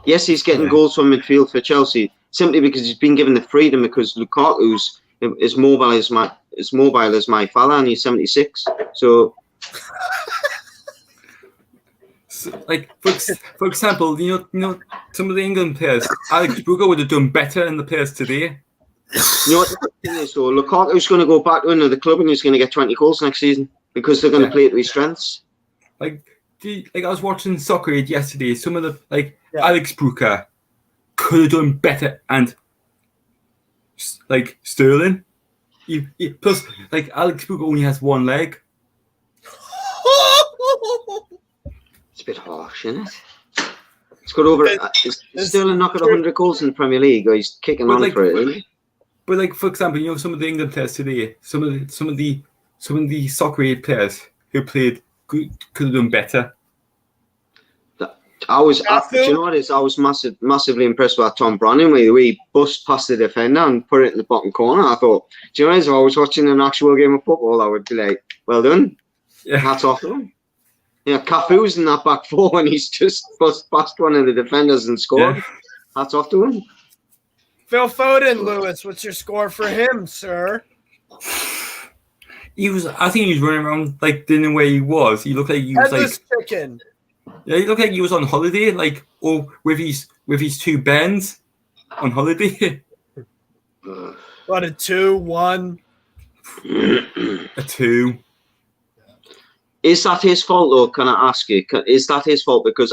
S2: Yes, he's getting goals from midfield for Chelsea simply because he's been given the freedom because Lukaku's as mobile as my father and he's 76. So
S3: like for example, you know some of the England players, Alex Brugger would have done better than the players today.
S2: You know what the thing is though, Lukaku's going to go back to another club and he's going to get 20 goals next season because they're going to play to his strengths.
S3: I was watching Soccer Aid yesterday. Some of the Alex Brugger could have done better, and Sterling. Plus, Alex Brugger only has 1 leg.
S2: It's a bit harsh, isn't it? It's got over. Is Sterling not got 100 goals in the Premier League, or he's kicking on for it, isn't he?
S3: But for example, some of the England players today, some of the Soccer Aid players who played could have done better.
S2: Do you know what it is? I was massively impressed with Tom Brannan the way he bust past the defender and put it in the bottom corner. I thought, do you know what it is? If I was watching an actual game of football, I would be like, well done. Yeah. Hats off to him. Yeah, Cafu's in that back 4 and he's just bust past one of the defenders and scored. Yeah. Hats off to him.
S1: Phil Foden, Lewis, what's your score for him, sir?
S3: I think he was running around like didn't know where he was. He looked like he was
S1: Headless chicken.
S3: Yeah, he looked like he was on holiday, like with his two bands on holiday.
S1: What, a 2-1?
S3: A 2.
S2: Is that his fault, though? Can I ask you? Is that his fault? Because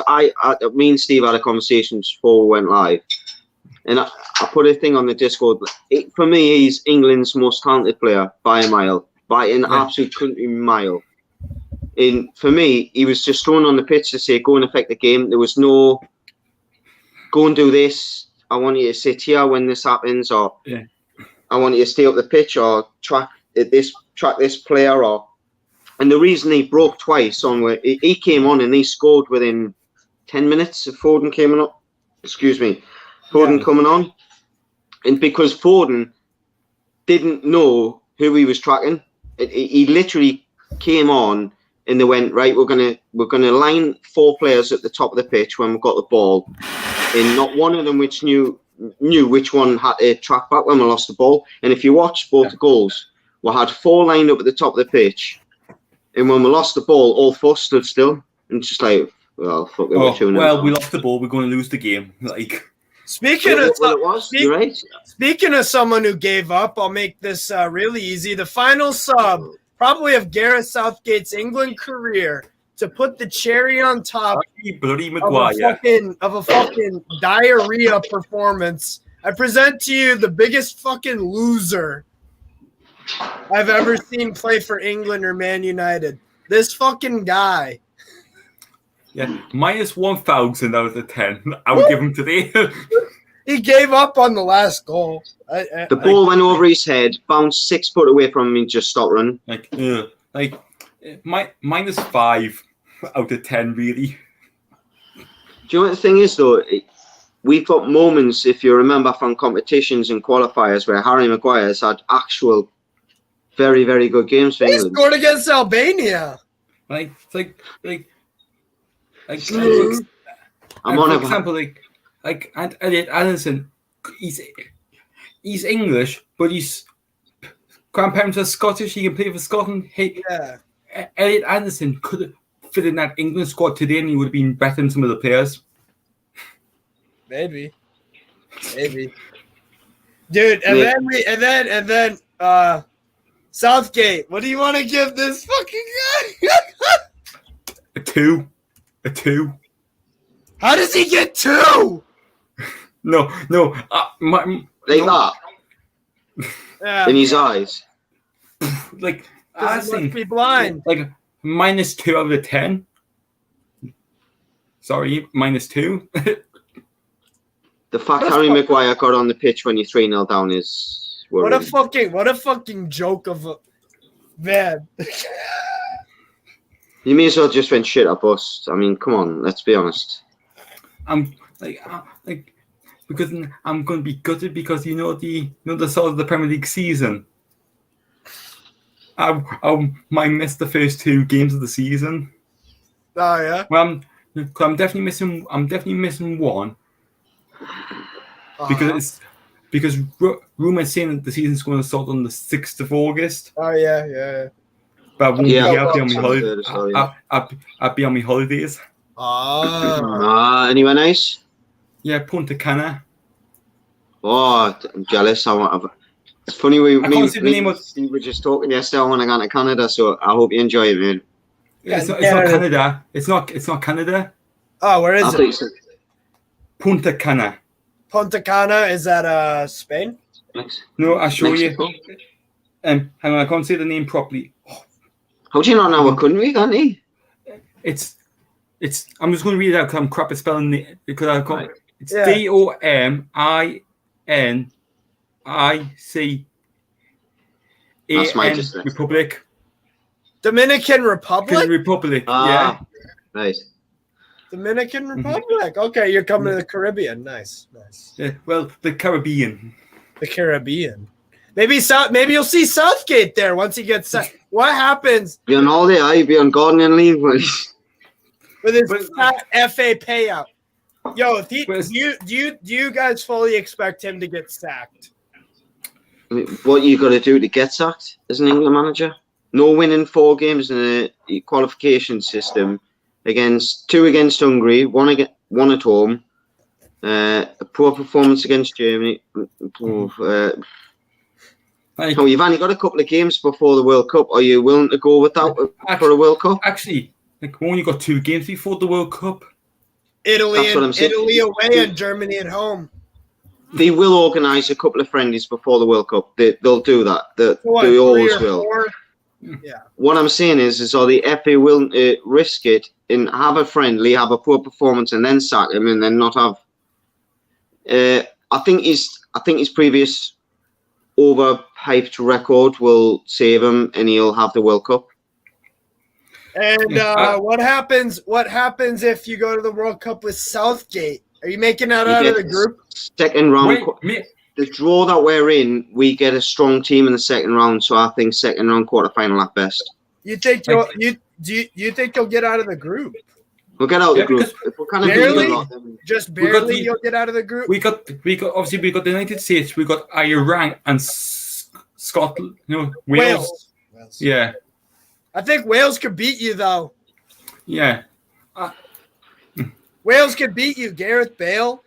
S2: me and Steve had a conversation before we went live, and I put a thing on the Discord. For me, he's England's most talented player by a mile, by an absolute country mile. And for me, he was just thrown on the pitch to say, go and affect the game. There was no, go and do this. I want you to sit here when this happens, or I want you to stay up the pitch, or track this player, or. And the reason he broke twice on where he came on and he scored within 10 minutes of Foden coming on. Foden coming on, and because Foden didn't know who he was tracking, he literally came on. And they went, right, we're gonna line 4 players at the top of the pitch when we've got the ball. And not one of them which knew which one had to track back when we lost the ball. And if you watch both the goals, we had 4 lined up at the top of the pitch. And when we lost the ball, all 4 stood still. And just like, well, fuck it, we're 2-0.
S3: Well, we lost the ball, we're going to lose the game. Like,
S1: Speaking of someone who gave up, I'll make this really easy. The final sub, probably of Gareth Southgate's England career, to put the cherry on top
S3: bloody Maguire
S1: of a fucking diarrhea performance. I present to you the biggest fucking loser I've ever seen play for England or Man United. This fucking guy.
S3: Yeah, minus 1,000 out of 10. I would give him today.
S1: He gave up on the last goal.
S2: The ball went over his head, bounced 6 foot away from him, and just stopped running.
S3: Minus 5 out of 10, really.
S2: Do you know what the thing is, though? We've got moments, if you remember, from competitions and qualifiers where Harry Maguire's had actual very, very good games for England.
S1: He scored against Albania.
S3: For example, Addison, he's English, but his grandparents are Scottish. He can play for Scotland. Elliot Anderson could have fit in that England squad today, and he would have been better than some of the players.
S1: Maybe, dude. And then Southgate. What do you want to give this fucking guy?
S3: A 2.
S1: How does he get 2?
S3: No.
S2: That. Yeah. In his eyes.
S1: Like, I think be blind.
S3: Like minus 2 out of 10. Sorry, minus 2.
S2: The fact Harry Maguire got on the pitch when you're 3-0 down is worrying.
S1: What a fucking joke of a man.
S2: You may as well just went shit at us. I mean, come on, let's be honest.
S3: I'm because I'm going to be gutted because the start of the Premier League season. I might miss the first 2 games of the season.
S1: Oh yeah.
S3: Well, I'm definitely missing one. Because rumors saying that the season's going to start on the 6th of August.
S1: Oh yeah.
S3: But I won't be. I'll be on my holidays. I'll be on my holidays.
S2: Anywhere nice?
S3: Yeah, Punta Cana.
S2: Oh, I'm jealous. It's funny we were just talking yesterday. I want to go to Canada, so I hope you enjoy it, man.
S3: Yeah, it's not Canada. It's not Canada.
S1: Oh, where is it?
S3: Punta Cana.
S1: Punta Cana, is that Spain?
S3: No, I'll show you. Hang on, I can't say the name properly.
S2: How do you not know what country, Danny?
S3: It's. I'm just going to read it out because I'm crap at spelling it. Because I can't. It's DOMINIC Republic.
S1: Dominican Republic.
S2: Yeah. Nice.
S1: Dominican Republic. Okay, you're coming to the Caribbean. Nice.
S3: Yeah. Well, the Caribbean.
S1: The Caribbean. Maybe you'll see Southgate there once he gets set. What happens?
S2: Be on holiday. I'll be on gardening leave.
S1: With his FA payout. Yo, do you guys fully expect him to get sacked?
S2: I mean, what you got to do to get sacked as an England manager? no winning 4 games in a qualification system against 2 against Hungary, 1 at home, a poor performance against Germany. So you've only got a couple of games before the World Cup. Are you willing to go with that for a World Cup?
S3: Actually, like we only got 2 games before the World Cup.
S1: Italy away and Germany at home.
S2: They will organise a couple of friendlies before the World Cup. They'll do that. They always will.
S1: 4? Yeah.
S2: What I'm saying is are the FA willing to risk it and have a friendly, have a poor performance, and then sack him, and then not have? I think his previous overhyped record will save him, and he'll have the World Cup.
S1: And what happens if you go to the World Cup with Southgate? Are you making that out of the group?
S2: Second round. The draw that we're in, we get a strong team in the second round. So I think second round quarterfinal at best.
S1: You think you think you'll get out of the group?
S2: We'll get out of the group. If we're kind of
S1: barely, just barely, you'll get out of the group.
S3: We got obviously we got the United States, we got Iran and Scotland. Wales. Yeah.
S1: I think Wales could beat you, though.
S3: Yeah.
S1: Wales could beat you, Gareth Bale.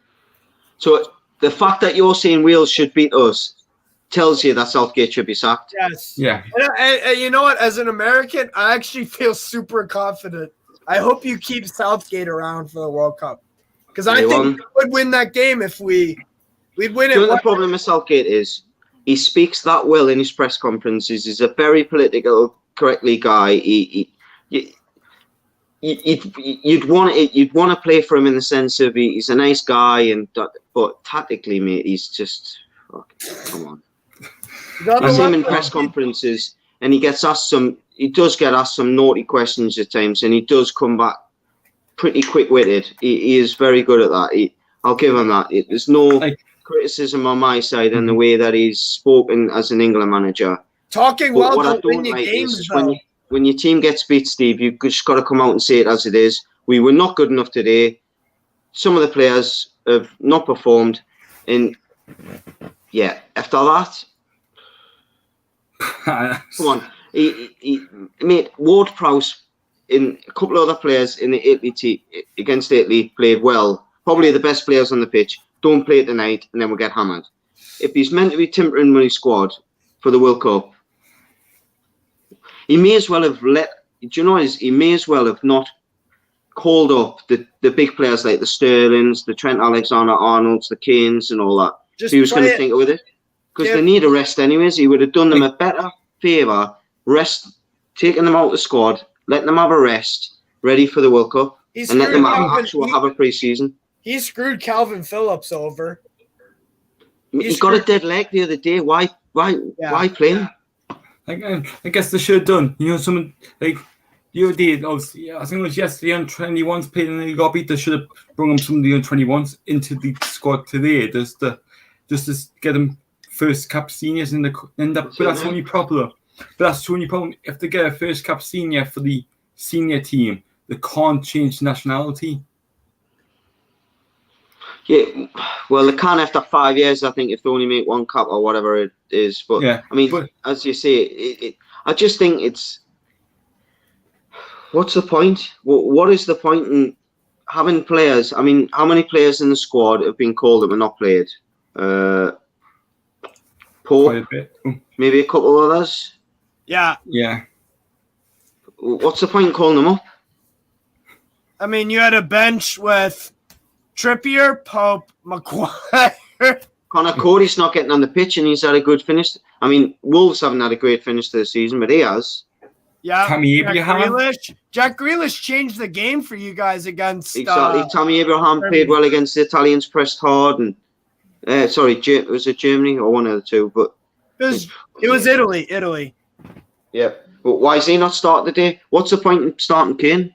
S2: So the fact that you're saying Wales should beat us tells you that Southgate should be sacked.
S1: Yes.
S3: Yeah.
S1: And you know what? As an American, I actually feel super confident. I hope you keep Southgate around for the World Cup. Because I think we would win that game if we'd win it.
S2: The problem with Southgate is he speaks that well in his press conferences. He's a very political correctly guy. You'd want to play for him in the sense of he's a nice guy, but tactically, mate, he's just come on. I see him in press conferences, and he does get asked some naughty questions at times, and he does come back pretty quick-witted. He is very good at that. I'll give him that. There's no criticism on my side in the way that he's spoken as an England manager.
S1: Talking well to win your games, though.
S2: When your team gets beat, Steve, you've just got to come out and say it as it is. We were not good enough today. Some of the players have not performed. And, yeah, after that, come on. Mate, Ward-Prowse and a couple of other players in the Italy team against Italy played well. Probably the best players on the pitch. Don't play it tonight, and then we'll get hammered. If he's meant to be timpering with his squad for the World Cup, he may as well have he may as well have not called up the big players like the Sterlings, the Trent Alexander-Arnolds, the Kanes and all that. Just he was going to think with it. Because they need a rest anyways. He would have done them a better favour, taking them out of the squad, letting them have a rest, ready for the World Cup, and let them have a pre-season.
S1: He screwed Calvin Phillips over.
S2: He got a dead leg the other day. Why play him?
S3: I guess they should have done. Someone like the other day, I think it was yesterday, under-21s played and they got beat. They should have brought them some of the under-21s into the squad today, just to get them first cap seniors in the end. But that's the only problem. If they get a first cap senior for the senior team, they can't change nationality.
S2: Yeah, well, they can after 5 years, I think, if they only make one cap or whatever it is. But, yeah, I mean, as you say, I just think it's... What's the point? What is the point in having players? I mean, how many players in the squad have been called that were not played? Pope, maybe a couple of others?
S1: Yeah.
S2: What's the point in calling them up?
S1: I mean, you had a bench with Trippier, Pope, Maguire.
S2: Connor Cody's not getting on the pitch and he's had a good finish. I mean, Wolves haven't had a great finish to the season, but he has.
S1: Yeah, Jack Grealish changed the game for you guys against...
S2: Exactly. Tammy Abraham played well against the Italians, pressed hard. And was it Germany or one of the two? But
S1: it was Italy.
S2: Yeah, but why is he not starting the day? What's the point in starting Kane?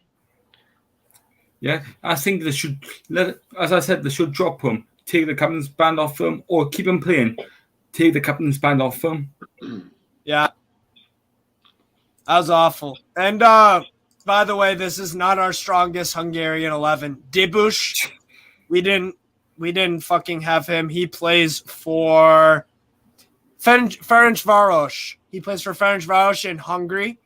S3: Yeah, I think they should as I said, they should drop him, take the captain's band off him, or keep him playing, take the captain's band off him.
S1: Yeah. That was awful. And by the way, this is not our strongest Hungarian 11. Dibush, we didn't fucking have him. He plays for Ferencváros. He plays for Ferencváros in Hungary.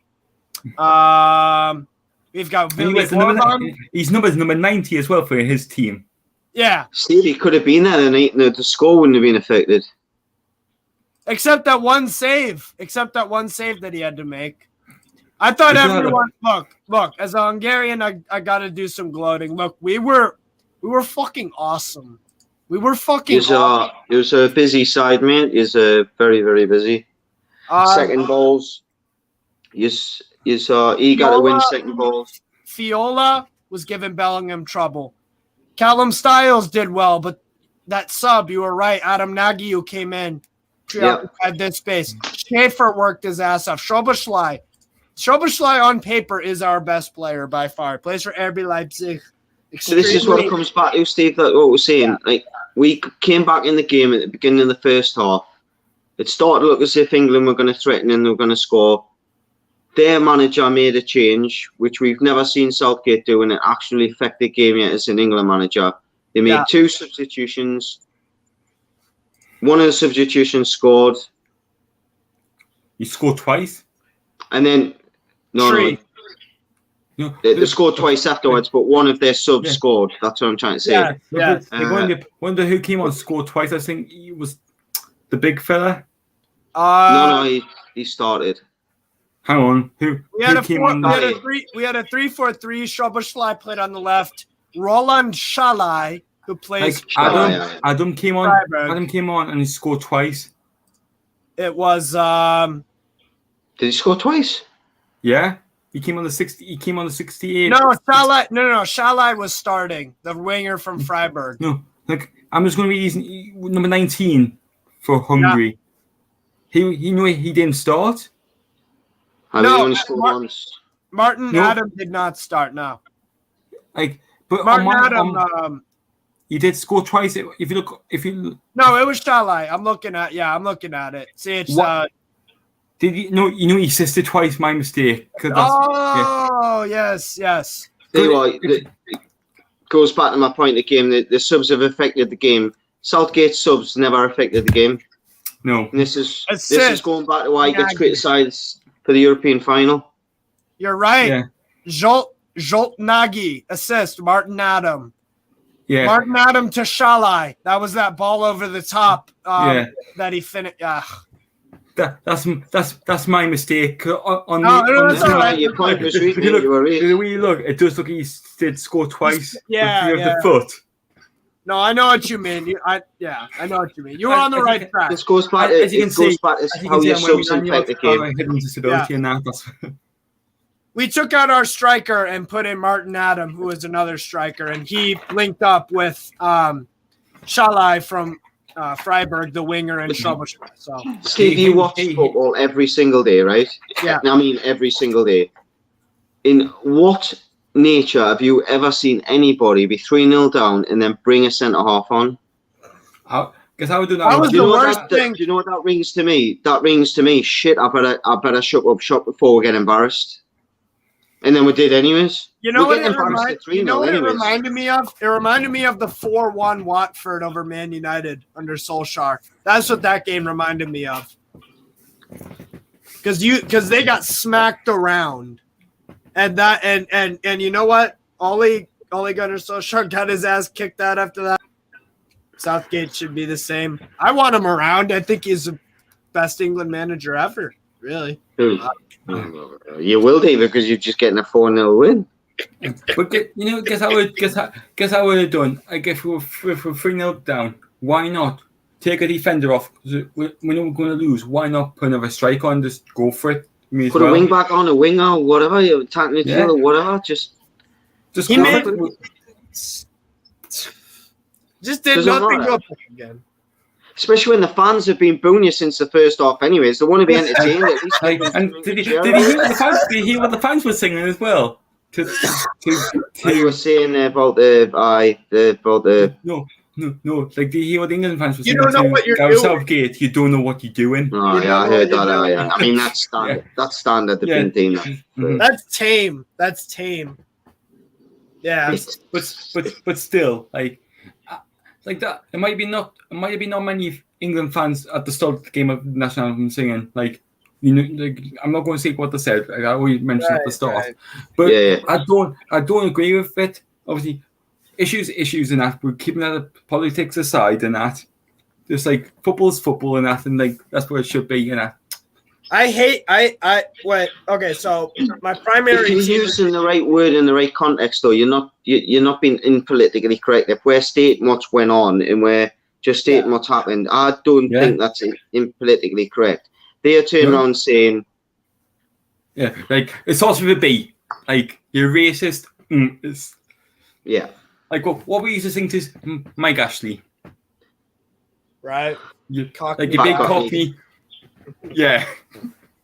S1: We've got Billy Orban.
S3: He's number 90 as well for his team.
S1: Yeah.
S2: Steve, he could have been there and the score wouldn't have been affected.
S1: Except that one save that he had to make. I thought everyone look, as a Hungarian, I gotta do some gloating. Look, we were fucking awesome. We were fucking awesome.
S2: It was a busy side, mate. It's very, very busy. Second balls. You saw he got to win second balls.
S1: Fiola was giving Bellingham trouble. Callum Styles did well, but that sub, you were right. Adam Nagy, who came in, had this space. Schaefer worked his ass off. Szoboszlai on paper is our best player by far. Plays for RB Leipzig.
S2: So this is what it comes back to, Steve, like what we're saying. Yeah. Like, we came back in the game at the beginning of the first half. It started to look as if England were going to threaten and they were going to score. Their manager made a change, which we've never seen Southgate do, and it actually affected the game yet as an England manager. They made 2 substitutions. One of the substitutions scored.
S3: He scored twice?
S2: And then, no. They scored twice afterwards, but one of their subs scored. That's what I'm trying to say.
S1: Yeah.
S3: Wonder who came on scored twice. I think he was the big fella.
S2: No, he started.
S3: Hang on. Who came on?
S1: We had a 3-4-3. Szoboszlai played on the left. Roland Shalai, who plays.
S3: Adam came on.
S1: Freiburg.
S3: Adam came on and he scored twice.
S1: It was.
S2: Did he score twice?
S3: Yeah. He came on the 60. He came on the 68.
S1: No, Shalai. No. Shalai was starting. The winger from Freiburg.
S3: No, like I'm just going to be using number 19 for Hungary. Yeah. He didn't start.
S2: Only scored once.
S1: Martin Adam did not start. No.
S3: But
S1: Martin Adam.
S3: He did score twice. No, it
S1: was Shalai. I'm looking at it. See, it's
S3: Did he? No, he assisted twice. My mistake.
S1: Yes.
S2: It goes back to my point of the game. The subs have affected the game. Southgate subs never affected the game.
S3: No.
S2: And this is going back to why he gets criticised for the European final.
S1: You're right. Yeah. Jolt Nagy assist. Martin Adam.
S3: Yeah.
S1: Martin Adam to Shalai. That was that ball over the top. That he finished.
S3: That's my mistake.
S2: Your point was
S3: look, it does look he did score twice.
S1: The
S3: foot.
S1: No, I know what you mean. I know what you mean. You were on the right track.
S2: This goes back. How your subs impact the game.
S3: Hidden disability and that.
S1: We took out our striker and put in Martin Adam, who is another striker, and he linked up with Shalai from Freiburg, the winger, and Szoboszlai. So,
S2: Steve, you watch football every single day, right?
S1: Yeah.
S2: I mean, every single day. In what nature have you ever seen anybody be 3-0 down and then bring a centre half on?
S3: Because I would do that.
S1: That was the worst thing.
S2: Do you know what that rings to me? That rings to me. Shit, I better shut up shop before we get embarrassed. And then we did anyways.
S1: You know what it reminded me of? It reminded me of the 4-1 Watford over Man United under Solskjaer. That's what that game reminded me of. Because they got smacked around. And you know what? Ole Gunnar Solskjaer got his ass kicked out after that. Southgate should be the same. I want him around. I think he's the best England manager ever. Really.
S2: You will, David, because you're just getting a 4-0 win.
S3: But guess I would have done. If we're 3-0 down, why not take a defender off? Because we know we're going to lose. Why not put another striker on? Just go for it.
S2: Put a wing back on, a winger, whatever. You're attacking the field or whatever. Just
S1: he just did nothing up again.
S2: Especially when the fans have been booing you since the first half anyways. They want to be entertained. At least
S3: and did he hear what the fans were singing as well?
S2: You were saying about the
S3: No. Like, did you hear what the England fans were saying?
S1: You don't know what you're doing.
S3: Southgate, you don't know what you're doing.
S2: Oh, yeah, I heard that. I mean, that's standard. Yeah. That's standard. The team.
S3: Mm-hmm.
S1: That's tame. Yeah,
S3: but still, like that. It might have been not many England fans at the start of the game of the national anthem singing. Like, You know, like, I'm not going to say what they said. Like I always mentioned at the start, but I don't agree with it. Obviously, issues in that. We're keeping that politics aside and that. Just like football's football and that, and like that's what it should be. And that.
S1: Okay, so my primary.
S2: If you're using the right word in the right context, though, you're not being impolitically correct. If we're stating what's went on and we're just stating what's happened, I don't think that's impolitically correct. They are turning around saying,
S3: "Yeah, like it starts with a B. Like you're racist." Like what we used to think is Mike Ashley,
S1: right?
S3: Like a big cockney. Yeah.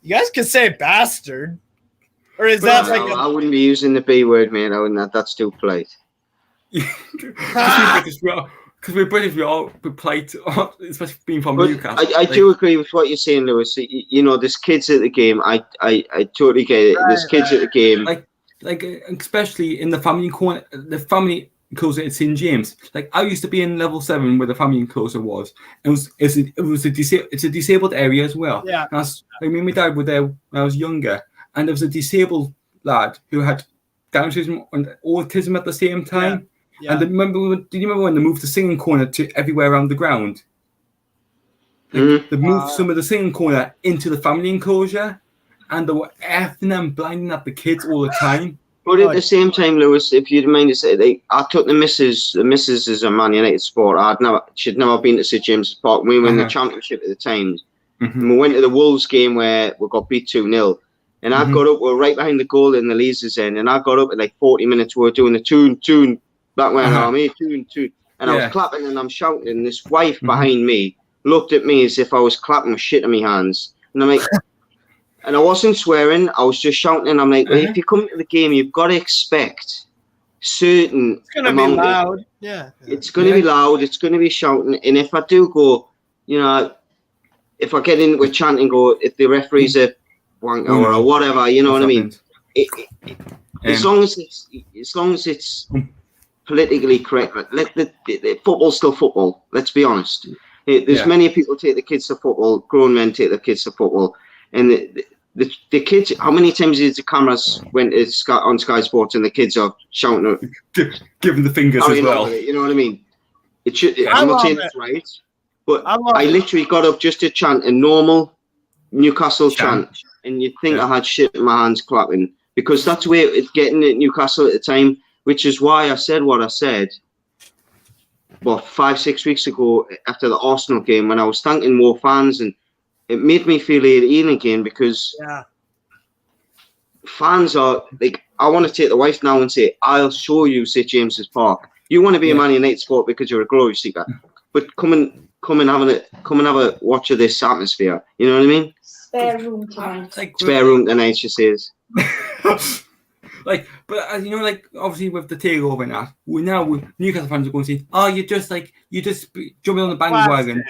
S1: You guys could say bastard. Or is that like
S2: I wouldn't be using the B word, man. I wouldn't. That's too polite.
S3: Because we're British, we're all polite, especially being from Newcastle.
S2: I do agree with what you're saying, Lewis. You know, there's kids at the game. I totally get it. There's kids at the game.
S3: Like especially in the family corner, the family enclosure at St James. Like I used to be in level 7 where the family enclosure was. It's a disabled area as well.
S1: Yeah.
S3: Me and my dad were there when I was younger, and there was a disabled lad who had Down syndrome and autism at the same time. Yeah. And did you remember when they moved the singing corner to everywhere around the ground? Like, they moved some of the singing corner into the family enclosure, and they were effing and blinding at the kids all the time.
S2: But at the same time, Lewis, if you'd mind to say, I took the missus. The missus is a Man United sport. She'd never been to St James's Park. We were in the Championship at the time. And we went to the Wolves game where we got beat 2-0. And I got up, we were right behind the goal in the Leazes end, and I got up at like 40 minutes. We were doing the tune, back when tune. And I was clapping and I'm shouting, and this wife behind me looked at me as if I was clapping with shit in my hands. And I'm like, and I wasn't swearing, I was just shouting, and I'm like, well, if you come to the game, you've got to expect certain
S1: It's going to be loud.
S2: It's going to be loud, it's going to be shouting. And if I do go, you know, if I get into a chant and go, if the referee's a wanker or whatever, you know what I mean? As long as it's politically correct, let the football's still football. Let's be honest. There's many people take the kids to football. Grown men take their kids to football, and the kids. How many times did the cameras went on Sky Sports and the kids are shouting,
S3: giving the fingers as well?
S2: You know what I mean? It should. I'm not saying it's right, but I literally got up just to chant a normal Newcastle chant, and you'd think I had shit in my hands clapping, because that's where it's getting at Newcastle at the time. Which is why I said what I said, 5-6 weeks ago after the Arsenal game, when I was thanking more fans, and it made me feel ill again, because fans are like, I want to take the wife now and say, I'll show you St James's Park. You want to be a Man United sport because you're a glory seeker, but come and have a watch of this atmosphere. You know what I mean?
S4: Spare room tonight.
S2: Spare room tonight, she says.
S3: Like, but you know, like obviously with the takeover and that, Newcastle fans are going to say, you just jumping on the bandwagon.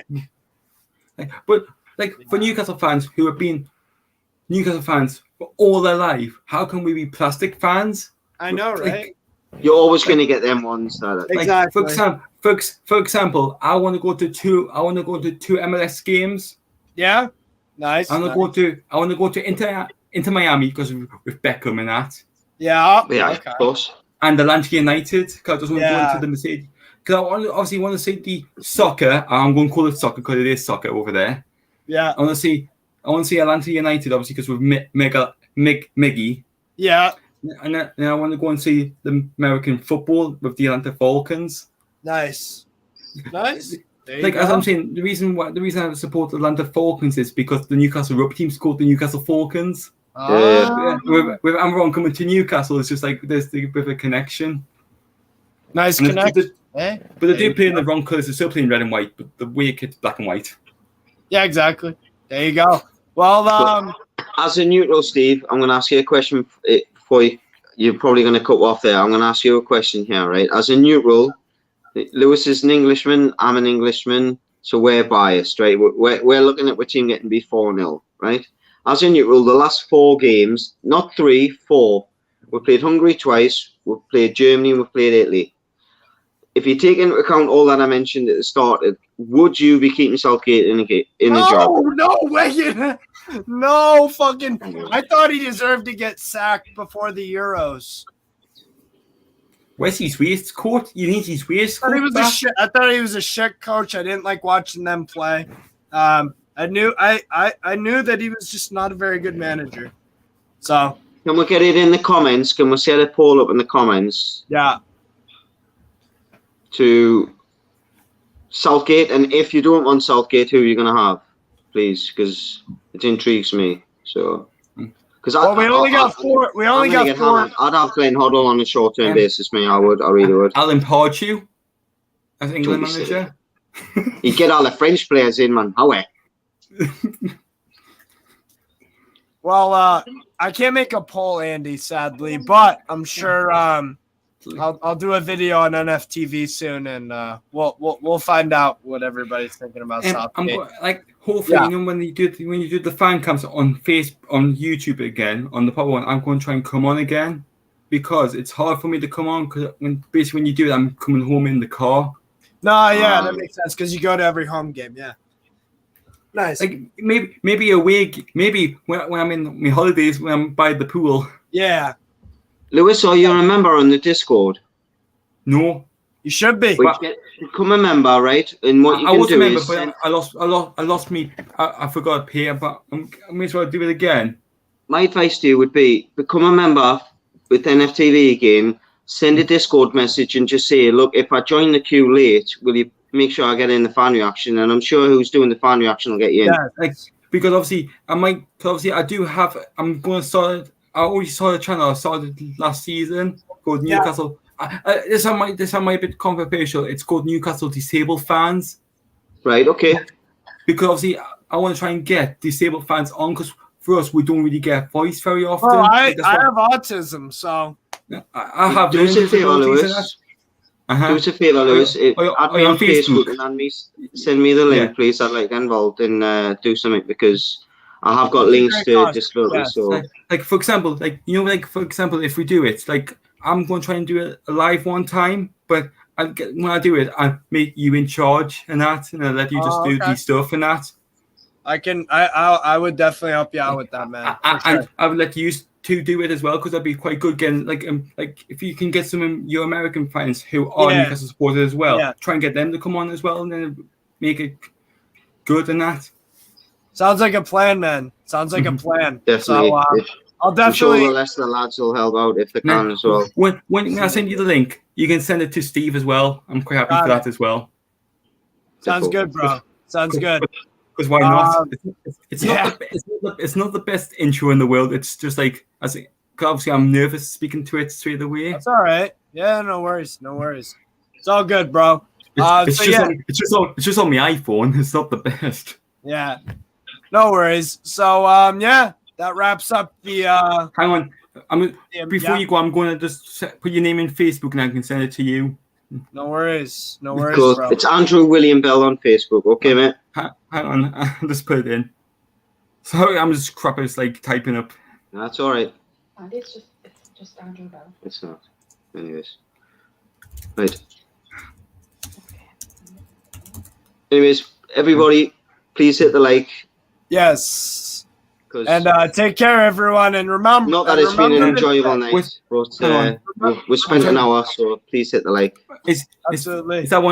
S3: But like for Newcastle fans who have been Newcastle fans for all their life, how can we be plastic fans?
S1: I know, right?
S2: You're always going to get them ones that.
S1: Exactly.
S3: For example, I want to go to two MLS games.
S1: Yeah, nice.
S3: I want to go to Inter Miami because with Beckham and that.
S2: Yeah, of course.
S3: And Atlanta United, because I just want to go into the Mercedes. Because I obviously want to see the soccer. I'm going to call it soccer because it is soccer over there.
S1: Yeah.
S3: I want to see Atlanta United, obviously, because with Miggy.
S1: Yeah.
S3: And then I want to go and see the American football with the Atlanta Falcons.
S1: Nice. As
S3: I'm saying, the reason I support Atlanta Falcons is because the Newcastle rugby team's called the Newcastle Falcons. With Amron coming to Newcastle, it's just like there's a bit of a connection.
S1: Nice connection.
S3: But they do play in the wrong colours. They're still playing red and white, but the way it's black and white.
S1: Yeah, exactly. There you go. Well,
S2: as a neutral, Steve, I'm going to ask you a question for you. You're probably going to cut off there. I'm going to ask you a question here, right? As a neutral, Lewis is an Englishman. I'm an Englishman, so we're biased, right? We're looking at our team getting beat 4-0, right? As a neutral, the last 4 games, not 3, 4. We played Hungary twice. We played Germany. We played Italy. if you take into account all that I mentioned at the start, would you be keeping Southgate in the job?
S1: No way. No fucking. I thought he deserved to get sacked before the Euros.
S3: Where's his waistcoat? You need his waistcoat.
S1: I thought he was a shit coach. I didn't like watching them play. I knew that he was just not a very good manager. So
S2: can we get it in the comments? Can we set a poll up in the comments?
S1: Yeah.
S2: To Southgate, and if you don't want Southgate, who are you going to have, please? Because it intrigues me. So, because
S1: we only got four.
S2: I'd have Glenn Hoddle on a short-term basis. I really would.
S3: Alan Pardew as England manager.
S2: You get all the French players in, man. How?
S1: Well, I can't make a poll, Andy, sadly, but I'm sure I'll do a video on NFTV soon, and we'll find out what everybody's thinking about Southgate.
S3: Hopefully, when you do the fan cams on YouTube again on the proper one, I'm going to try and come on again because it's hard for me to come on because when you do it, I'm coming home in the car.
S1: That makes sense because you go to every home game. Yeah, nice.
S3: Like maybe a week, maybe when I'm in my holidays when I'm by the pool.
S1: Yeah.
S3: Lewis, are you a member on the Discord? No.
S1: You should be.
S2: Become a member, right? And what you can do is...
S3: But I lost me. I forgot to pay, but I may as well do it again.
S2: My advice to you would be, become a member with NFTV again, send a Discord message and just say, look, if I join the queue late, will you make sure I get in the fan reaction? And I'm sure who's doing the fan reaction will get you in.
S3: Yeah, because obviously, I'm going to start... I already saw the channel. I started last season called Newcastle. This might be a bit controversial. It's called Newcastle Disabled Fans.
S2: Right. Okay.
S3: Because obviously, I want to try and get disabled fans on because for us, we don't really get voice very often.
S1: Well, I have autism, so
S3: I have.
S2: Do us a favor, Lewis. Do us a favor, Lewis. Add me on Facebook and send me the link, please. I'd like to get involved and do something because I have got links to disabilities. So,
S3: for example, if we do it, I'm going to try and do it live one time, but when I do it, I make you in charge and that, and I let you just do the stuff and that.
S1: I would definitely help you out with that, man.
S3: I would let you to do it as well because that'd be quite good. Getting if you can get some of your American fans who are Newcastle supporters as well, try and get them to come on as well, and then make it good and that.
S1: Sounds like a plan, man. Sounds like a plan.
S2: Definitely.
S1: So, I'll definitely.
S2: I'm sure the rest of the lads will help out if they can as well.
S3: When I send you the link, you can send it to Steve as well. I'm quite happy for that as well.
S1: Sounds good, bro. Sounds good.
S3: Because why not? It's not the best intro in the world. It's just obviously I'm nervous speaking to it straight away.
S1: That's all right. Yeah, no worries. It's all good, bro.
S3: It's just on my iPhone. It's not the best.
S1: Yeah. No worries. So, that wraps up the.
S3: Hang on. Before you go, I'm going to just put your name in Facebook and I can send it to you.
S1: No worries.
S2: Cool.
S1: Bro.
S2: It's Andrew William Bell on Facebook. Okay, mate.
S3: Hang on. I'll just put it in. Sorry, I'm just typing up.
S2: That's all right.
S4: And it's just Andrew Bell.
S2: It's not. Anyways. Right. Anyways, everybody, please hit the like.
S1: Yes. And take care, everyone. And remember.
S2: Not that it's been an enjoyable night, but we spent an hour, so please hit the like.
S1: Absolutely.
S3: Is that one?